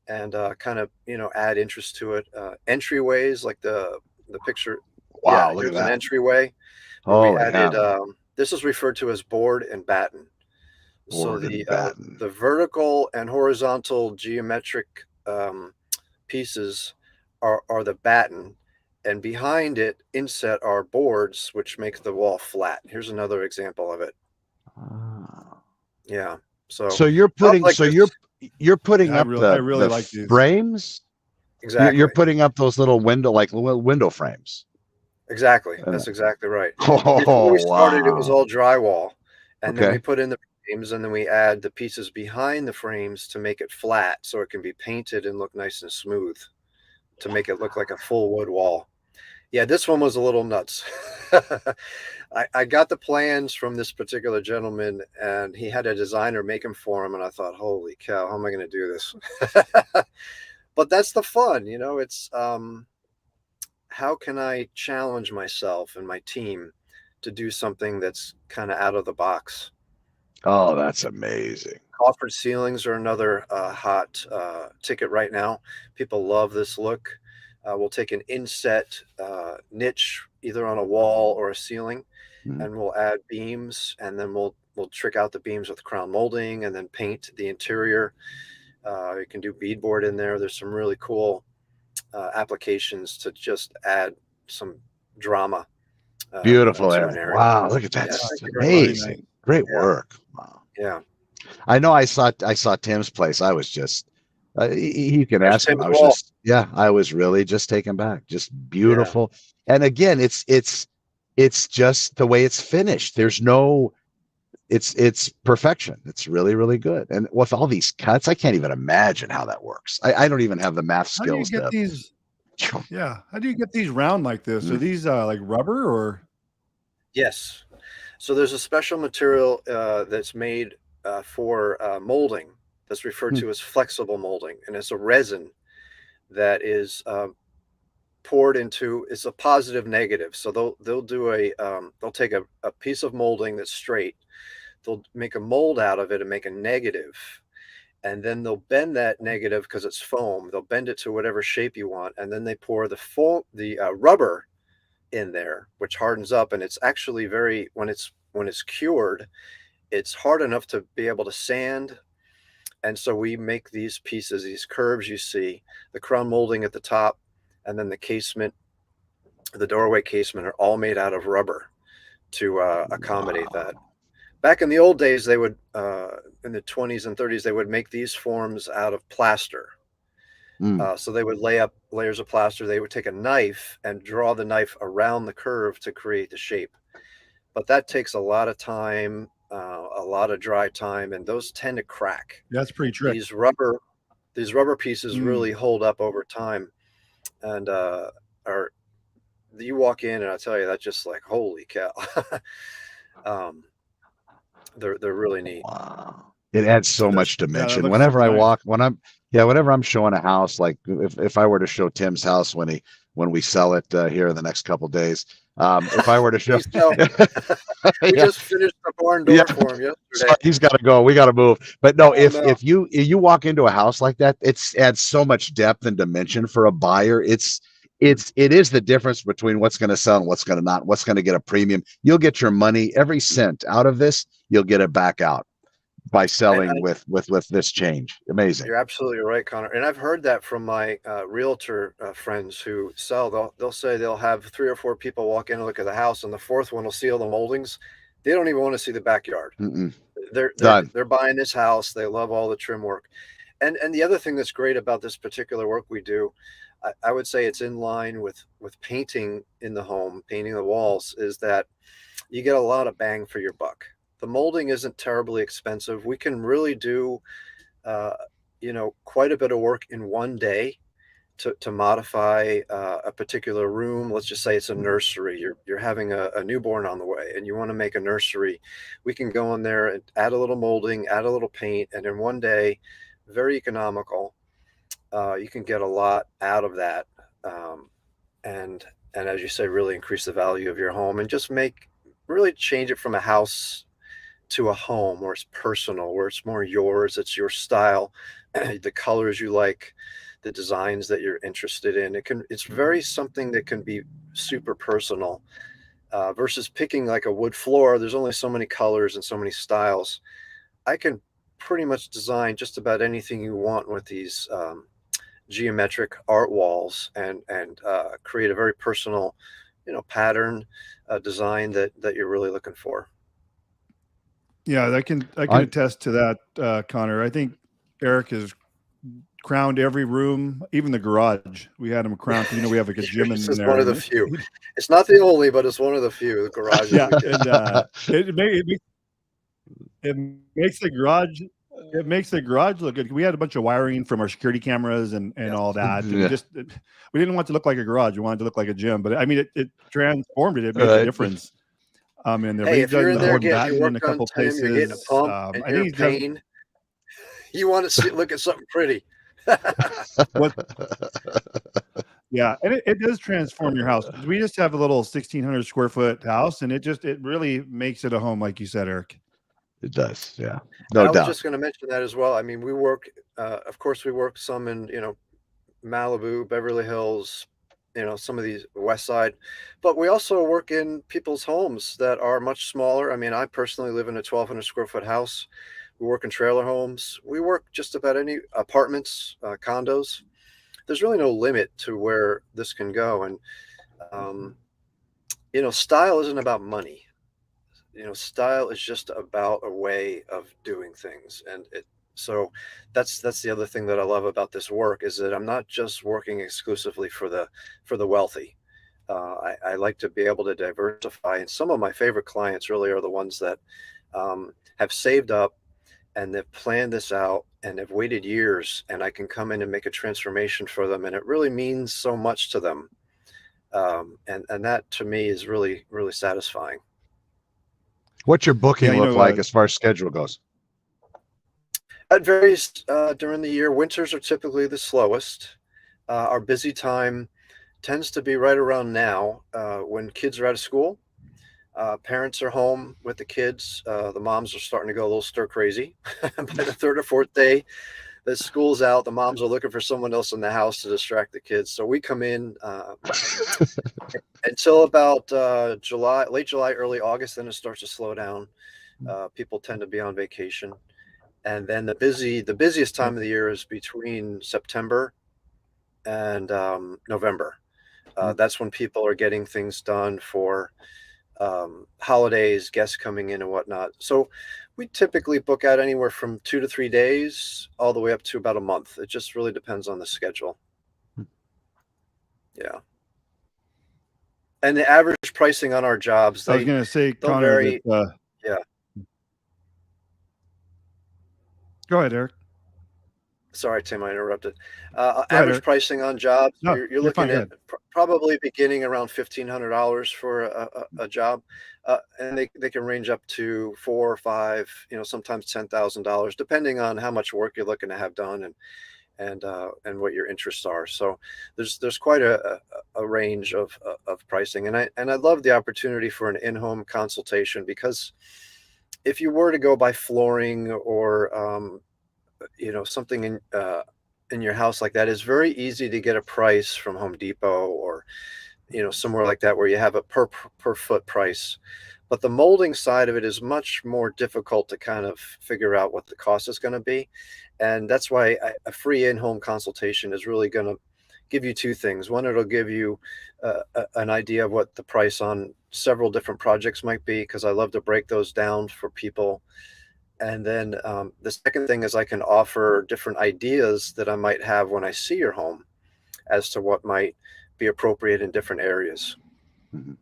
and kind of, add interest to it. Entryways, like the picture. Wow, Yeah, look here's at an that. entryway where we added, this is referred to as board and batten. So Board and batten. the vertical and horizontal geometric pieces are the batten, and behind it inset are boards, which makes the wall flat. Here's another example of it. Yeah. So you're putting like you're putting Yeah, up I really the like these. frames. exactly. You're putting up those little window frames. Exactly. That's exactly right. Oh, Before we started, it was wow. all drywall, and then we Okay. put in the frames, and then we add the pieces behind the frames to make it flat, so it can be painted and look nice and smooth, to make it look like a full wood wall. Yeah, this one was a little nuts. I got the plans from this particular gentleman, and he had a designer make them for him, and I thought, holy cow, how am I going to do this? But that's the fun, it's how can I challenge myself and my team to do something that's kind of out of the box? Oh, that's amazing. Coffered ceilings are another hot ticket right now. People love this look. We'll take an inset niche either on a wall or a ceiling, and we'll add beams, and then we'll trick out the beams with crown molding and then paint the interior. You can do beadboard in there. There's some really cool applications to just add some drama. Beautiful. To an area. Wow, look at that. Yeah, It's thank you very much. amazing. Great work. Wow. Yeah. I know I saw Tim's place. I was just you can There's ask him. Tim's I was wall. I was really just taken back. Just beautiful. And again, it's just the way it's finished. There's no it's perfection. It's really, really good. And with all these cuts, I can't even imagine how that works. I don't even have the math How do you skills get to these? Yeah, how do you get these round like this? Are these like rubber or? Yes. So there's a special material that's made for molding that's referred to as flexible molding, and it's a resin that is poured into. It's a positive negative. So they'll do they'll take a piece of molding that's straight. They'll make a mold out of it and make a negative, and then they'll bend that negative because it's foam. They'll bend it to whatever shape you want, and then they pour the rubber in there, which hardens up, and it's actually when it's cured, it's hard enough to be able to sand. And so we make these pieces, these curves you see, the crown molding at the top, and then the casement, the doorway casement, are all made out of rubber to accommodate that. Back in the old days, they would, in the 20s and 30s, they would make these forms out of plaster. So they would lay up layers of plaster. They would take a knife and draw the knife around the curve to create the shape. But that takes a lot of time, a lot of dry time, and those tend to crack. That's pretty tricky. These rubber pieces really hold up over time, and you walk in and I tell you, that's just like, holy cow. They're really neat. Wow. It adds so much dimension. looks Whenever super I nice. walk, whenever I'm showing a house, like if I were to show Tim's house when we sell it here in the next couple of days, if I were to show, We just finished the barn door for him yesterday. Sorry, he's got to go. We got to move. But no, Oh, if you walk into a house like that, it adds so much depth and dimension for a buyer. It is the difference between what's going to sell and what's going to not, what's going to get a premium. You'll get your money, every cent out of this, you'll get it back out by selling with this change. Amazing. You're absolutely right, Connor. And I've heard that from my realtor friends who sell. They'll say they'll have 3 or 4 people walk in and look at the house, and the 4th one will see all the moldings. They don't even want to see the backyard. They're buying this house. They love all the trim work. And the other thing that's great about this particular work we do, I would say it's in line with painting in the home, painting the walls, is that you get a lot of bang for your buck. The molding isn't terribly expensive. We can really do, quite a bit of work in one day to modify a particular room. Let's just say it's a nursery. You're having a newborn on the way, and you want to make a nursery. We can go in there and add a little molding, add a little paint, and in one day, very economical. You can get a lot out of that, and as you say, really increase the value of your home and just really change it from a house to a home where it's personal, where it's more yours, it's your style, the colors you like, the designs that you're interested in. It's very something that can be super personal, versus picking like a wood floor. There's only so many colors and so many styles. I can pretty much design just about anything you want with these geometric art walls and create a very personal, pattern, design that you're really looking for. Yeah, I can attest to that, Connor. I think Eric has crowned every room, even the garage. We had him crowned. We have like a gym in there. One of the few. It's not the only, but it's one of the few. The garage. Yeah, and it makes the garage. It makes the garage look good. We had a bunch of wiring from our security cameras and all that. And we didn't want it to look like a garage. We wanted it to look like a gym. But I mean, it transformed it. It made a difference. In there. Hey, if you're in there getting your work done, Tim, you're getting a pump and you're in pain, you want to look at something pretty. Yeah, and it does transform your house. We just have a little 1,600 square foot house, and it really makes it a home, like you said, Eric. It does, yeah. No doubt. I was just going to mention that as well. I mean, we work, of course, we work some in, Malibu, Beverly Hills, some of these West Side, but we also work in people's homes that are much smaller. I mean, I personally live in a 1,200 square foot house. We work in trailer homes. We work just about any apartments, condos. There's really no limit to where this can go. And, style isn't about money. Style is just about a way of doing things. And so that's the other thing that I love about this work, is that I'm not just working exclusively for the wealthy. I like to be able to diversify. And some of my favorite clients really are the ones that have saved up and they've planned this out and have waited years, and I can come in and make a transformation for them. And it really means so much to them. And that to me is really, really satisfying. What's your booking look like as far as schedule goes? It varies during the year. Winters are typically the slowest. Our busy time tends to be right around now when kids are out of school. Parents are home with the kids. The moms are starting to go a little stir crazy. By the third or fourth day that school's out, the moms are looking for someone else in the house to distract the kids. So we come in until about late July, early August. Then it starts to slow down. People tend to be on vacation. And then the busiest time of the year is between September and November. That's when people are getting things done for holidays, guests coming in and whatnot. So we typically book out anywhere from 2 to 3 days all the way up to about a month. It just really depends on the schedule. Yeah. And the average pricing on our jobs, I was going to say, they'll Connor, vary. yeah. Go ahead, Eric. Sorry, Tim, I interrupted. ahead, Average Eric. pricing on jobs, No, you're you're looking fine, at probably beginning around $1,500 for a job. And they can range up to 4 or 5, sometimes $10,000, depending on how much work you're looking to have done and what your interests are. So there's quite a range of pricing. And I love the opportunity for an in-home consultation, because if you were to go buy flooring or something in your house like that, is very easy to get a price from Home Depot or somewhere like that where you have a per foot price. But the molding side of it is much more difficult to kind of figure out what the cost is going to be. And that's why a free in-home consultation is really going to give you two things. One, it'll give you an idea of what the price on several different projects might be, because I love to break those down for people. And then the second thing is I can offer different ideas that I might have when I see your home as to what might be appropriate in different areas. Mm-hmm.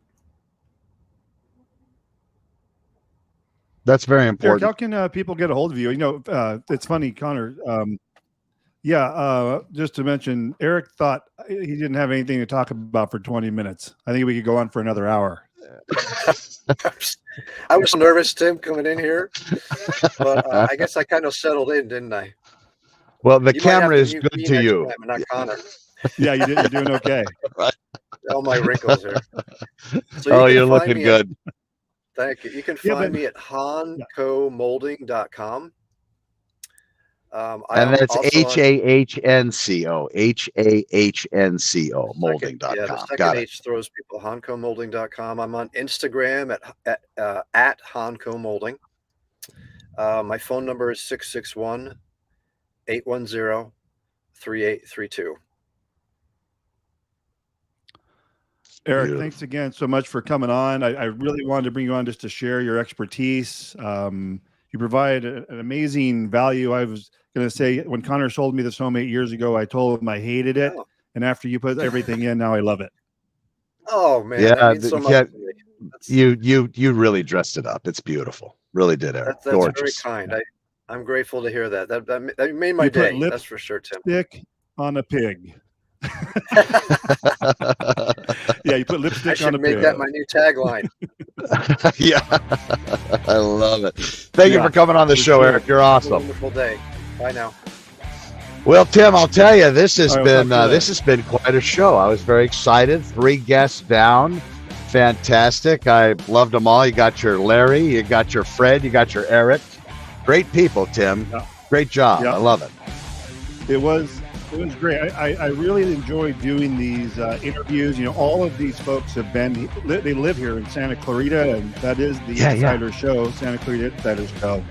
That's very important. Eric, how can people get a hold of you? It's funny, Connor. Just to mention, Eric thought he didn't have anything to talk about for 20 minutes. I think we could go on for another hour. I was nervous, Tim, coming in here, but I guess I kind of settled in, didn't I? Well, the camera is good to you. Time, not Connor. Yeah, you're doing okay. Right. All my wrinkles here. So you're looking good. Thank you. You can find me at HANCOmolding.com. And that's HAHNCO, HAHNCO, molding.com. Yeah, the second H throws people. HANCOmolding.com. I'm on Instagram at HANCOmolding. My phone number is 661-810-3832. Eric, thanks again so much for coming on. I really wanted to bring you on just to share your expertise. You provide an amazing value. I was going to say, when Connor sold me this home 8 years ago, I told him I hated it. Oh. And after you put everything in, now I love it. Oh, man. Yeah, that means so much to me. You really dressed it up. It's beautiful. Really did, Eric. That's gorgeous. Very kind. I'm grateful to hear that. That made my day. That's for sure, Tim. Lipstick on a pig. Yeah, you put lipstick on a pig. I should make that my new tagline. Yeah, I love it. Thank you for coming on the show, Eric. You're awesome. Wonderful day. Bye now. Well, Tim, I'll tell you, this has been quite a show. I was very excited. 3 guests down. Fantastic. I loved them all. You got your Larry, you got your Fred, you got your Eric. Great people, Tim. Yeah. Great job. Yeah. I love it. It was great. I really enjoyed doing these interviews. All of these folks have they live here in Santa Clarita, and that is the Insider Show, Santa Clarita Insider Show.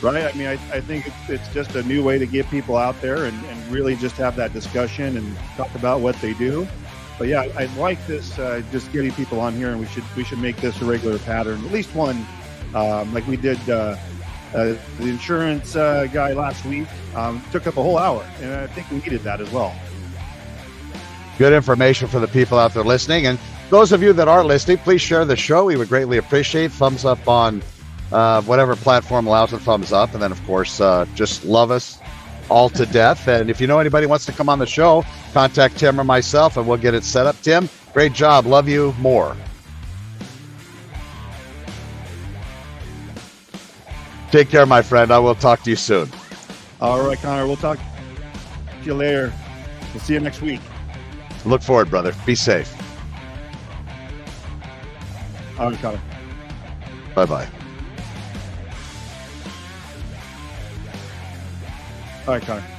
Right? I mean, I think it's just a new way to get people out there and really just have that discussion and talk about what they do. But yeah, I like this, just getting people on here, and we should make this a regular pattern. At least one, like we did the insurance guy last week. Took up a whole hour, and I think we needed that as well. Good information for the people out there listening. And those of you that are listening, please share the show. We would greatly appreciate thumbs up on whatever platform allows a thumbs up. And then, of course, just love us all to death. And if you know anybody wants to come on the show, contact Tim or myself, and we'll get it set up. Tim, great job. Love you more. Take care, my friend. I will talk to you soon. All right, Connor. We'll talk to you later. We'll see you next week. Look forward, brother. Be safe. All right, Connor. Bye-bye. All right, Connor.